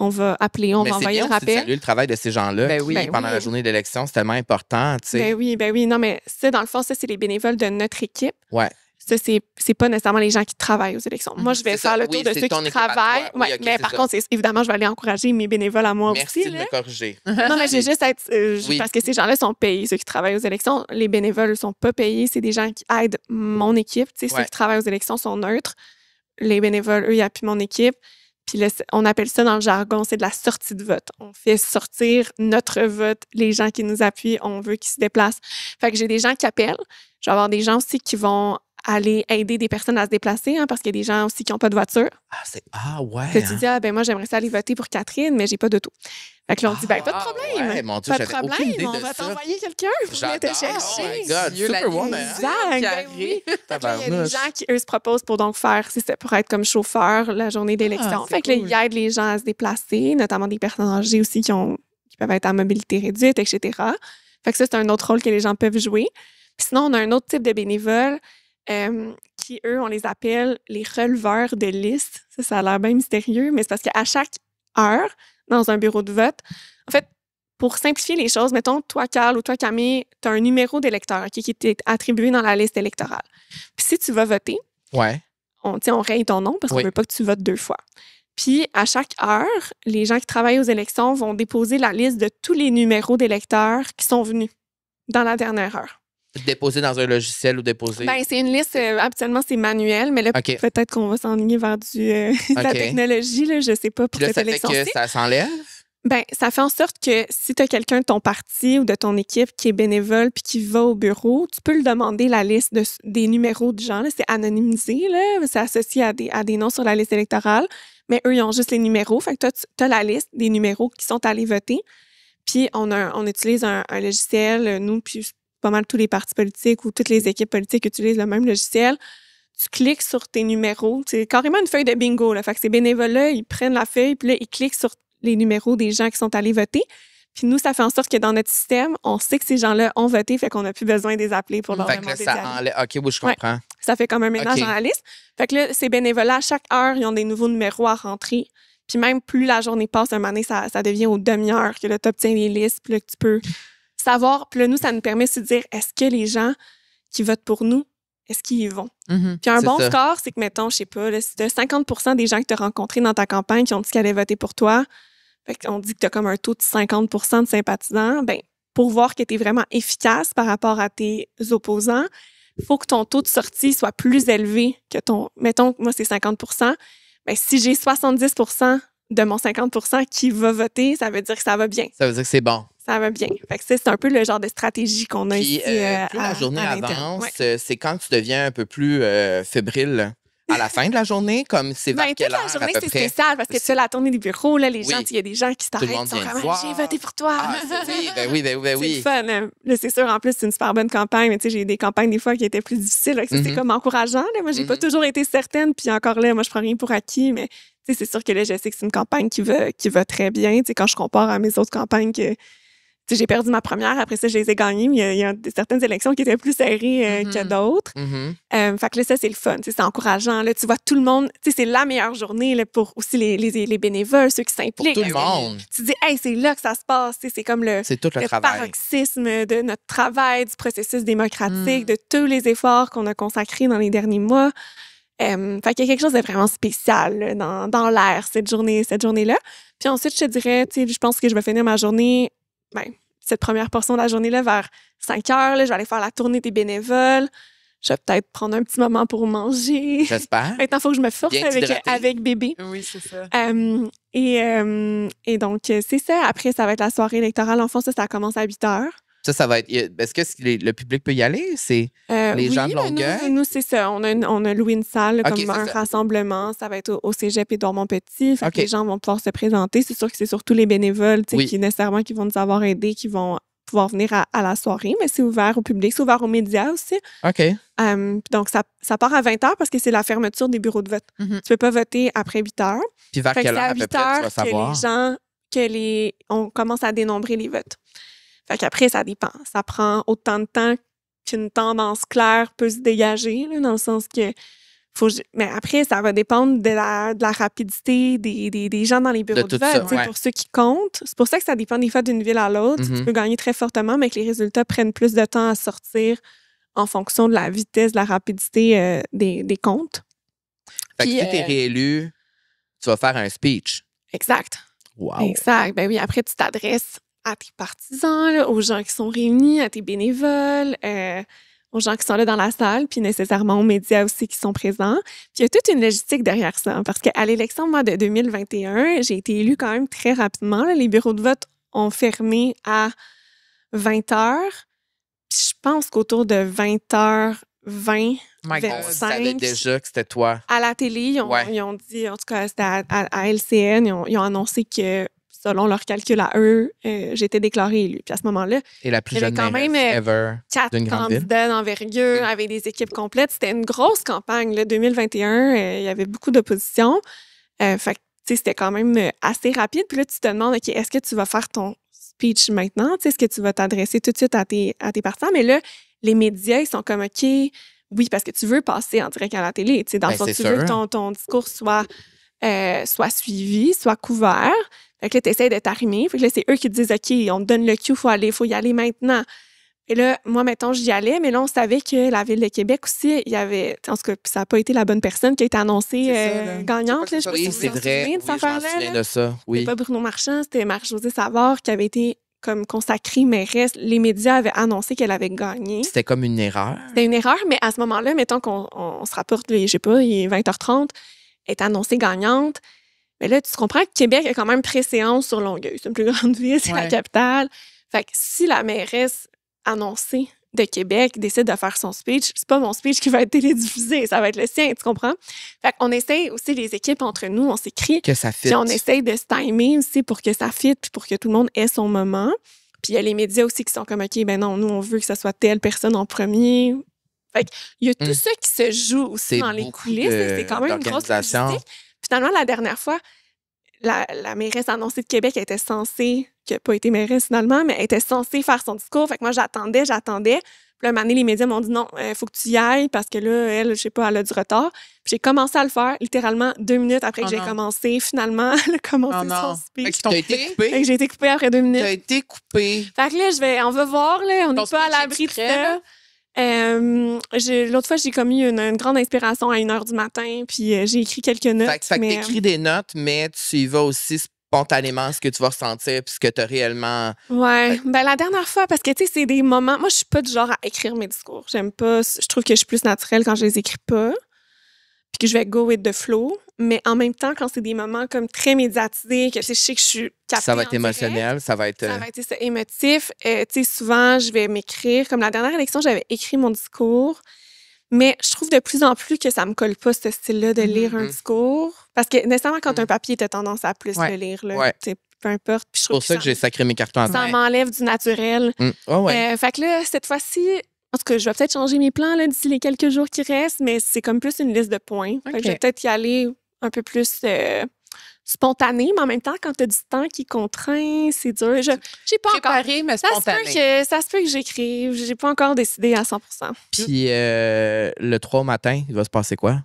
on va appeler, on Mais va c'est envoyer bien le aussi de rappel. saluer le travail de ces gens-là Ben oui. qui, Ben pendant oui. la journée d'élection, c'est tellement important, tu sais. Ben oui. Non, mais ça, dans le fond, ça, c'est les bénévoles de notre équipe. Ouais. Ça, c'est pas nécessairement les gens qui travaillent aux élections. Moi, je vais C'est faire ça. le Oui, tour de c'est ceux ton qui équipe à travaillent. toi. Oui, Ouais, ok, mais c'est par ça. contre, évidemment, je vais aller encourager mes bénévoles à moi Merci aussi. de Là. me corriger. Non, mais j'ai juste à être. Oui. Parce que ces gens-là sont payés, ceux qui travaillent aux élections. Les bénévoles ne sont pas payés. C'est des gens qui aident mon équipe. Tu sais, Ouais. Ceux qui travaillent aux élections sont neutres. Les bénévoles, eux, ils appuient mon équipe. Puis là, on appelle ça dans le jargon, c'est de la sortie de vote. On fait sortir notre vote, les gens qui nous appuient, on veut qu'ils se déplacent. Fait que j'ai des gens qui appellent. Je vais avoir des gens aussi qui vont aller aider des personnes à se déplacer, hein, parce qu'il y a des gens aussi qui n'ont pas de voiture. Ah ouais. Que tu dis, ben moi, j'aimerais ça aller voter pour Catherine, mais j'ai pas d'auto. Fait que là, on dit, ben pas de Ah, problème. ouais, mon Dieu, pas de j'avais aucune problème, idée on de va ça. t'envoyer quelqu'un pour venir te J'adore. chercher. Oh my God, Dieu, la Superwoman. liaison. Exact, qui ben oui. arrive. Fait que là, il y a des Tabarnouche. gens qui, eux, se proposent pour donc faire, c'est ça, pour être comme chauffeur la journée d'élection. c'est Fait que là, cool. ils aident les gens à se déplacer, notamment des personnes âgées aussi qui peuvent être à mobilité réduite, etc. Fait que ça, c'est un autre rôle que les gens peuvent jouer. Puis sinon, on a un autre type de bénévoles qui, eux, on les appelle les releveurs de liste. Ça a l'air bien mystérieux, mais c'est parce qu'à chaque heure, dans un bureau de vote, en fait, pour simplifier les choses, mettons, toi, Carl, ou toi, Camille, tu as un numéro d'électeur qui est attribué dans la liste électorale. Puis si tu vas voter, Ouais. on raye ton nom parce qu'on Oui. ne veut pas que tu votes 2 fois. Puis, à chaque heure, les gens qui travaillent aux élections vont déposer la liste de tous les numéros d'électeurs qui sont venus dans la dernière heure. Déposer dans un logiciel ou déposer. Ben, c'est une liste, habituellement, c'est manuel, mais là, OK. peut-être qu'on va s'enligner vers de la OK. technologie, là, je sais pas, pour Puis là, cette ça fait élection-ci. que ça s'enlève. Ben, ça fait en sorte que si tu as quelqu'un de ton parti ou de ton équipe qui est bénévole puis qui va au bureau, tu peux lui demander la liste des numéros de gens. Là. C'est anonymisé, là. C'est associé à des noms sur la liste électorale. Mais eux, ils ont juste les numéros. Fait que toi, tu as la liste des numéros qui sont allés voter. Puis, on utilise un logiciel, nous, puis pas mal tous les partis politiques ou toutes les équipes politiques utilisent le même logiciel. Tu cliques sur tes numéros. C'est carrément une feuille de bingo. Là. Fait que ces bénévoles-là, ils prennent la feuille, puis là, ils cliquent sur les numéros des gens qui sont allés voter. Puis nous, ça fait en sorte que dans notre système, on sait que ces gens-là ont voté, fait qu'on n'a plus besoin de les appeler pour leur Fait que demander là, d'y ça aller. enlève. OK, oui, je comprends. Ça fait comme un ménage OK. dans la liste. Fait que là, ces bénévoles-là, à chaque heure, ils ont des nouveaux numéros à rentrer. Puis même plus la journée passe, un moment donné, ça devient aux demi-heures que là, tu obtiens les listes, puis là, que tu peux savoir. Puis là, nous, ça nous permet de se dire, est-ce que les gens qui votent pour nous, est-ce qu'ils y vont? Mhm. Puis un C'est bon ça. score, c'est que, mettons, je sais pas, là, si tu as 50 des gens que tu as rencontrés dans ta campagne qui ont dit qu'ils allaient voter pour toi, fait qu'on dit que tu as comme un taux de 50 de sympathisants, ben pour voir que tu es vraiment efficace par rapport à tes opposants, il faut que ton taux de sortie soit plus élevé que ton... Mettons, moi, c'est 50 ben si j'ai 70 de mon 50 qui va voter, ça veut dire que ça va bien. Ça veut dire que c'est bon. Ça va bien. Fait que c'est un peu le genre de stratégie qu'on a Puis, ici. plus la journée à l'interne. avance, Ouais. c'est quand tu deviens un peu plus fébrile. À la fin de la journée, comme c'est vers Ben, toute quelle la heure journée, à peu c'est près? spécial parce que tu fais la tournée des bureaux, là, les Oui. gens, il y a des gens qui le t'arrêtent, monde ils sont vient te comme voir. j'ai voté pour toi. Ah, oui, ben oui, ben oui, ben C'est oui. le fun. Là, c'est sûr, en plus, c'est une super bonne campagne, mais tu sais, j'ai eu des campagnes des fois qui étaient plus difficiles. Là, que ça, c'est Mhm. comme encourageant. Là. Moi, j'ai pas Mhm. toujours été certaine, puis encore là, moi, je prends rien pour acquis, mais tu sais, c'est sûr que là, je sais que c'est une campagne qui va très bien. Tu sais, quand je compare à mes autres campagnes que tu sais, j'ai perdu ma première, après ça, je les ai gagnées, mais il y a certaines élections qui étaient plus serrées que d'autres. Mhm. Fait que là, ça, c'est le fun. Tu sais, c'est encourageant. Là, tu vois tout le monde. Tu sais, c'est la meilleure journée là, pour aussi les bénévoles, ceux qui Pour s'impliquent. tout le monde. Tu dis, hey, c'est là que ça se passe. Tu sais, c'est comme le C'est tout le travail. paroxysme de notre travail, du processus démocratique, de tous les efforts qu'on a consacrés dans les derniers mois. Fait qu'il y a quelque chose de vraiment spécial là, dans l'air cette journée-là. Puis ensuite, je te dirais, tu sais, je pense que je vais finir ma journée, cette première portion de la journée-là vers 5 heures. Là, je vais aller faire la tournée des bénévoles. Je vais peut-être prendre un petit moment pour manger. J'espère. Maintenant, il faut que je me force Bien t'hydrater. avec bébé. Oui, c'est ça. Et donc, c'est ça. Après, ça va être la soirée électorale. En fond, ça commence à 8 heures. Ça va être. Est-ce que le public peut y aller? C'est les gens de ben, Longueuil? nous, c'est ça. On a loué une salle là, Ok, comme un c'est ça. rassemblement. Ça va être au cégep Édouard-Montpetit. Fait Ok. que les gens vont pouvoir se présenter. C'est sûr que c'est surtout les bénévoles tu sais, Oui. qui nécessairement qui vont nous avoir aidés, qui vont pouvoir venir à la soirée. Mais c'est ouvert au public. C'est ouvert aux médias aussi. OK. Donc, ça part à 20 heures parce que c'est la fermeture des bureaux de vote. Mhm. Tu peux pas voter après 8 heures. Puis vers Fait que quelle c'est heure à à peu 8 près tu heures vas que savoir? les gens, on commence à dénombrer les votes. Fait qu'après, ça dépend. Ça prend autant de temps qu'une tendance claire peut se dégager, là, dans le sens que mais après, ça va dépendre de la rapidité des gens dans les bureaux de tout vote. ça, Tu sais, ouais. Pour ceux qui comptent, c'est pour ça que ça dépend des fois d'une ville à l'autre. Mhm. Tu peux gagner très fortement, mais que les résultats prennent plus de temps à sortir en fonction de la vitesse, de la rapidité des comptes. Fait que Puis, si t'es réélu, tu vas faire un speech. Exact. Wow. Exact. Ben oui, après, tu t'adresses à tes partisans, là, aux gens qui sont réunis, à tes bénévoles, aux gens qui sont là dans la salle, puis nécessairement aux médias aussi qui sont présents. Puis il y a toute une logistique derrière ça, hein, parce qu'à l'élection, moi, de 2021, j'ai été élue quand même très rapidement. Là. Les bureaux de vote ont fermé à 20 heures. Puis je pense qu'autour de 20h20, My God. Tu savais 25, déjà que c'était toi. à la télé, Ouais. ils ont dit, en tout cas, c'était à LCN, ils ont annoncé que, selon leurs calculs à eux, j'étais déclarée élue. Puis à ce moment-là, Et la plus Il y avait jeune quand mairesse même, ever. 4 D'une grande ville. candidats d'envergure avec des équipes complètes. C'était une grosse campagne. Là, 2021, il y avait beaucoup d'opposition. Fait que, tu sais, c'était quand même assez rapide. Puis là, tu te demandes, OK, est-ce que tu vas faire ton speech maintenant? Tu sais, est-ce que tu vas t'adresser tout de suite à tes partisans? Mais là, les médias, ils sont comme, OK, oui, parce que tu veux passer en direct à la télé. Tu sais, dans le Ben, sens, c'est tu veux que sûr. ton discours soit suivi, soit couvert. Fait que là, tu essaies de t'arrimer. Fait que là, c'est eux qui te disent, OK, on te donne le cue, faut y aller maintenant. Et là, moi, mettons, j'y allais, mais là, on savait que la Ville de Québec aussi, il y avait, en tout cas, ça n'a pas été la bonne personne qui a été annoncée C'est ça, là. gagnante. Là, je sais pas Oui, si vous c'est vous vrai. souvenez Oui, de cette je m'en affaire-là. souviens là. de ça. Oui. C'était pas Bruno Marchand, c'était Marie-Josée Savard qui avait été comme consacrée mairesse. Les médias avaient annoncé qu'elle avait gagné. C'était comme une erreur. C'était une erreur, mais à ce moment-là, mettons qu'on se rapporte, je sais pas, il est 20h30, elle est annoncée gagnante. Mais là, tu comprends que Québec a quand même préséance sur Longueuil. C'est une plus grande ville, c'est la Ouais. capitale. Fait que si la mairesse annoncée de Québec décide de faire son speech, c'est pas mon speech qui va être télédiffusé, ça va être le sien, tu comprends? Fait qu'on essaye aussi, les équipes entre nous, on s'écrit, Que ça fit. puis on essaye de se timer aussi pour que ça fitte, puis pour que tout le monde ait son moment. Puis il y a les médias aussi qui sont comme, OK, ben non, nous, on veut que ce soit telle personne en premier. Fait qu'il y a tout ça qui se joue aussi C'est dans les beaucoup coulisses. C'est quand même une grosse d'organisation. logistique. Finalement, la dernière fois, la mairesse annoncée de Québec était censée, qui n'a pas été mairesse finalement, mais elle était censée faire son discours. Fait que moi, j'attendais. Puis là, un moment donné, les médias m'ont dit non, il faut que tu y ailles parce que là, elle, je sais pas, elle a du retard. Puis j'ai commencé à le faire littéralement 2 minutes après que j'ai commencé. Finalement, elle a commencé son speech. T'as été coupé? Fait que j'ai été coupée après 2 minutes. T'as été coupé. Fait que là, on va voir, là, on Ton n'est pas à speech l'abri de est prêt, ça. là? L'autre fois, j'ai commis une grande inspiration à 1h du matin, puis j'ai écrit quelques notes. Fait que t'écris des notes, mais tu y vas aussi spontanément ce que tu vas ressentir puis ce que tu as réellement. Ouais. Ben, la dernière fois, parce que, tu sais, c'est des moments. Moi, je suis pas du genre à écrire mes discours. J'aime pas. Je trouve que je suis plus naturelle quand je les écris pas. Puis que je vais go with the flow. Mais en même temps, quand c'est des moments comme très médiatisés, que je sais que je suis captée Ça va être en direct, émotionnel, ça va être. ça va être ça, émotif. Tu sais, souvent, je vais m'écrire. Comme la dernière élection, j'avais écrit mon discours. Mais je trouve de plus en plus que ça me colle pas, ce style-là, de lire un discours. Parce que nécessairement, quand tu as un papier, tu as tendance à plus le lire. Là. Ouais. Peu importe. Puis je C'est trouve pour ça que j'ai sacré mes cartons à ça m'enlève du naturel. Oh, ouais. Fait que là, cette fois-ci, en tout cas, je vais peut-être changer mes plans là, d'ici les quelques jours qui restent, mais c'est comme plus une liste de points. Fait que je vais peut-être y aller un peu plus spontané, mais en même temps, quand tu as du temps qui est contraint, c'est dur. J'ai pas Préparé, encore. mais spontané. Ça se peut que j'écrive. J'ai pas encore décidé à 100%. Puis le 3 au matin, il va se passer quoi?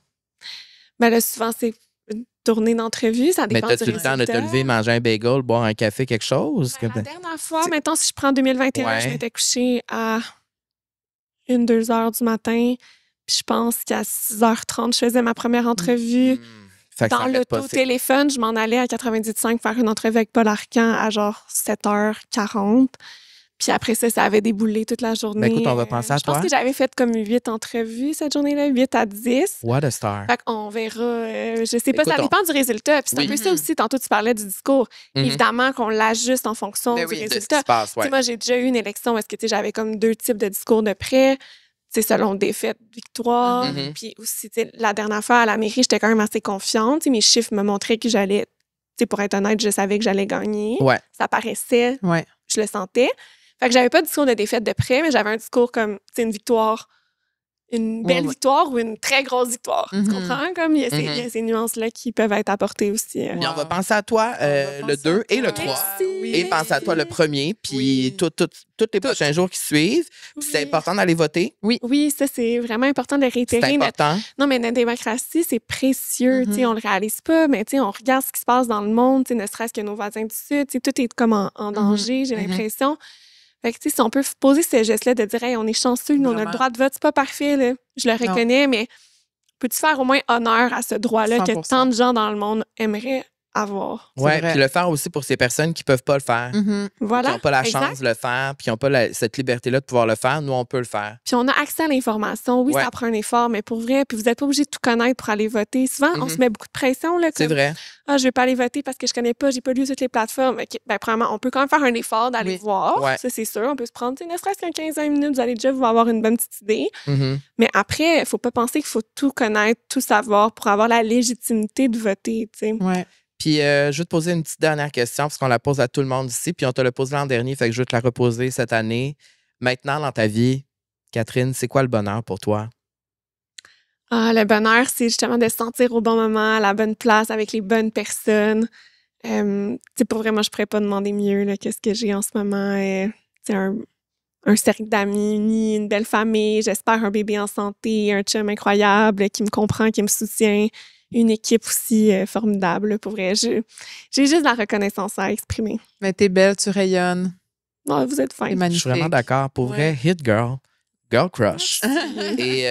Ben là, souvent, c'est une tournée d'entrevue. Ça Mais dépend du t'as-tu le temps de te résultat. lever, manger un bagel, boire un café, quelque chose? Ben, la dernière fois, maintenant, si je prends 2021, je m'étais couchée à 1-2 heures du matin. Puis je pense qu'à 6h30, je faisais ma première entrevue. Fait que Dans l'auto-téléphone, je m'en allais à 95 faire une entrevue avec Paul Arcand à genre 7h40. Puis après ça, ça avait déboulé toute la journée. Ben écoute, on va penser à toi. Je pense que j'avais fait comme 8 entrevues cette journée-là, 8 à 10. What a star. Fait qu'on verra. Je sais pas, Écoute, ça dépend du résultat. Puis c'est Oui. un peu ça aussi. Tantôt, tu parlais du discours. Évidemment qu'on l'ajuste en fonction du De ce résultat. qui se passe, Tu sais, moi, j'ai déjà eu une élection où est-ce que j'avais comme 2 types de discours de près. Selon défaite, victoire. Puis aussi, la dernière fois à la mairie, j'étais quand même assez confiante. T'sais, mes chiffres me montraient que j'allais, pour être honnête, je savais que j'allais gagner. Ouais. Ça paraissait, je le sentais. Fait que j'avais pas de discours de défaite de près, mais j'avais un discours comme une victoire, une belle victoire ou une très grosse victoire. Tu comprends? Comme il y a ces nuances-là qui peuvent être apportées aussi. Puis on va penser à toi le 2 et le 3. Merci. Et pense à toi le premier, puis tous les prochains jours qui suivent. Puis c'est important d'aller voter. Oui, ça, c'est vraiment important de le réitérer. C'est important. Non, mais notre démocratie, c'est précieux. On le réalise pas, mais on regarde ce qui se passe dans le monde, ne serait-ce que nos voisins du Sud. Tout est comme en danger, j'ai l'impression. Fait que, si on peut poser ce geste-là de dire, hey, on est chanceux, nous, on a le droit de vote, c'est pas parfait, là. Je le reconnais, mais peux-tu faire au moins honneur à ce droit-là 100%. Que tant de gens dans le monde aimeraient avoir? Oui, puis le faire aussi pour ces personnes qui peuvent pas le faire. Voilà. Qui n'ont pas la chance de le faire, puis qui n'ont pas cette liberté-là de pouvoir le faire. Nous, on peut le faire. Puis on a accès à l'information. Oui, ça prend un effort, mais pour vrai, puis vous n'êtes pas obligé de tout connaître pour aller voter. Souvent, on se met beaucoup de pression. Là, c'est vrai. Ah, je vais pas aller voter parce que je connais pas, j'ai pas lu toutes les plateformes. Okay. Ben, premièrement, on peut quand même faire un effort d'aller voir. Ouais. Ça, c'est sûr. On peut se prendre, ne serait-ce qu'un 15-20 minutes, vous allez déjà vous avoir une bonne petite idée. Mais après, il faut pas penser qu'il faut tout connaître, tout savoir pour avoir la légitimité de voter, tu sais. Ouais. Puis, je vais te poser une petite dernière question, parce qu'on la pose à tout le monde ici, puis on te l'a posée l'an dernier, fait que je vais te la reposer cette année. Maintenant, dans ta vie, Catherine, c'est quoi le bonheur pour toi? Ah, le bonheur, c'est justement de se sentir au bon moment, à la bonne place, avec les bonnes personnes. Pour vrai, moi, je pourrais pas demander mieux qu'est-ce que j'ai en ce moment. Un cercle d'amis unis, une belle famille, j'espère un bébé en santé, un chum incroyable qui me comprend, qui me soutient. Une équipe aussi formidable, pour vrai. J'ai juste de la reconnaissance à exprimer. Mais t'es belle, tu rayonnes. Non, vous êtes fin. C'est magnifique. Je suis vraiment d'accord. Pour vrai, hit girl. Girl crush. Et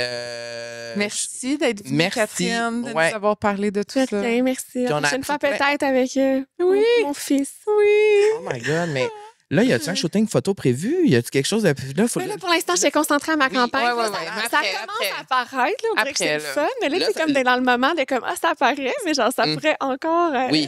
merci d'être venue, Catherine, de nous avoir parlé de tout ça. Rien, merci. La prochaine fois, peut-être avec mon fils. Oh my God, mais là, y a-tu un shooting photo prévu? Y a-tu quelque chose de... Là, pour l'instant, j'étais concentrée à ma campagne. Ça commence à apparaître. Là, on dirait que c'est le fun. Mais là, c'est comme dans le moment de comme, ça apparaît, mais genre, ça pourrait encore... oui,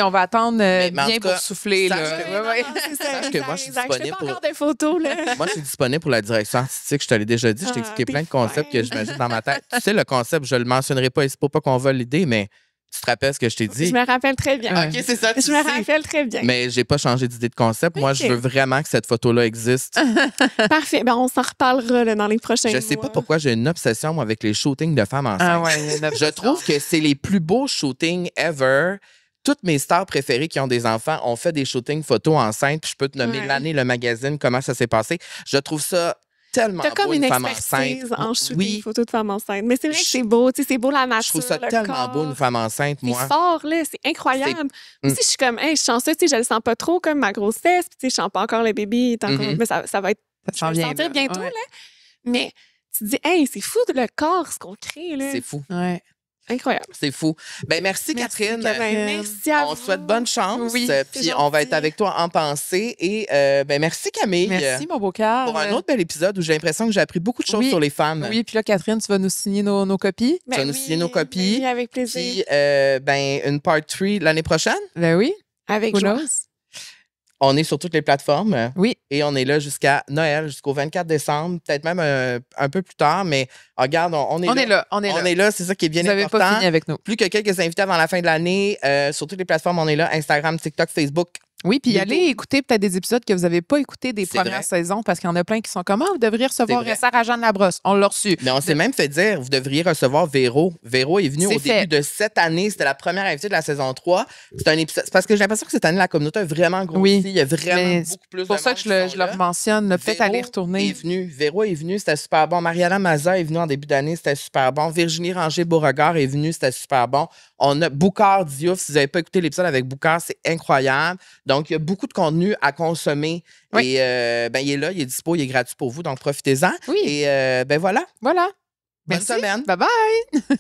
on va attendre bien pour souffler. Sache que moi, je suis disponible pour... encore des photos. Là. Moi, je suis disponible pour la direction artistique. Je te l'ai déjà dit. Je t'ai expliqué plein de concepts que j'imagine dans ma tête. Tu sais, le concept, je le mentionnerai pas ici pour pas qu'on vole l'idée, mais Tu te rappelles ce que je t'ai dit? Je me rappelle très bien. Ouais. OK, c'est ça. tu Je me sais. rappelle très bien. Mais j'ai pas changé d'idée de concept. Moi, OK. je veux vraiment que cette photo-là existe. Parfait. Ben, on s'en reparlera là, dans les prochains Je sais mois. pas pourquoi j'ai une obsession moi, avec les shootings de femmes enceintes. Ah ouais, Je trouve que c'est les plus beaux shootings ever. Toutes mes stars préférées qui ont des enfants ont fait des shootings photos enceintes. Puis je peux te nommer Ouais. l'année, le magazine, comment ça s'est passé. Je trouve ça tellement T'as beau, comme une femme enceinte. expertise en shooting Oui, photo de femme enceinte. Mais c'est vrai que Je- c'est beau, tu sais, c'est beau la nature, je trouve ça le tellement corps. beau, une femme enceinte, C'est moi. fort, là, c'est incroyable. Mm. Aussi, je suis comme, hey, je suis chanceuse, tu sais, je le sens pas trop comme ma grossesse, puis tu sais, je sens pas encore le bébé, il est encore, Mhm. mais ça va être, Ça je s'en vais le vient. sentir là. bientôt, Ouais. là. Mais tu te dis, hey, c'est fou le corps, ce qu'on crée, là. C'est fou. Ouais. Incroyable. C'est fou. Ben merci, Catherine. Merci à On vous. souhaite bonne chance. Oui, Puis c'est on va gentil. être avec toi en pensée. Et ben merci, Camille. Merci, mon beau cœur. Pour un autre bel épisode où j'ai l'impression que j'ai appris beaucoup de choses Oui. sur les femmes. Oui, puis là, Catherine, tu vas nous signer nos copies? Ben Tu vas nous oui, signer nos ben copies. Oui, avec plaisir. Puis, ben, une part 3 l'année prochaine. Ben oui. Avec Who joie. knows? On est sur toutes les plateformes Oui. et on est là jusqu'à Noël, jusqu'au 24 décembre, peut-être même un peu plus tard, mais regarde, on est On là. est là. On est On là. est là, c'est ça qui est bien Vous n'avez important. pas fini avec nous. Plus que quelques invités avant la fin de l'année, sur toutes les plateformes, on est là. Instagram, TikTok, Facebook. Oui, puis Bientôt. allez écouter peut-être des épisodes que vous n'avez pas écoutés des C'est premières vrai. saisons parce qu'il y en a plein qui sont comme vous devriez recevoir C'est vrai. Sarah-Jeanne Labrosse. On l'a reçu. Mais on s'est même fait dire, vous devriez recevoir Véro. Véro est venu C'est au début fait. de cette année. C'était la première invitée de la saison 3. C'est un épisode. C'est parce que j'ai l'impression que cette année, la communauté a vraiment grossi. Oui. Il y a vraiment Mais beaucoup plus C'est pour de ça monde que qui je sont le là. mentionne. là. Peut-être Véro aller est retourner. venu. Véro est venu, c'était super bon. Mariana Maza est venue en début d'année, c'était super bon. Virginie Ranger-Beauregard est venue, c'était super bon. On a Boucard Diouf. Si vous n'avez pas écouté l'épisode avec Boucard, c'est incroyable. Donc, il y a beaucoup de contenu à consommer. Oui. Et ben, il est là, il est dispo, il est gratuit pour vous, donc profitez-en. Oui. Et ben voilà. Voilà. Bonne Merci. semaine. Bye bye.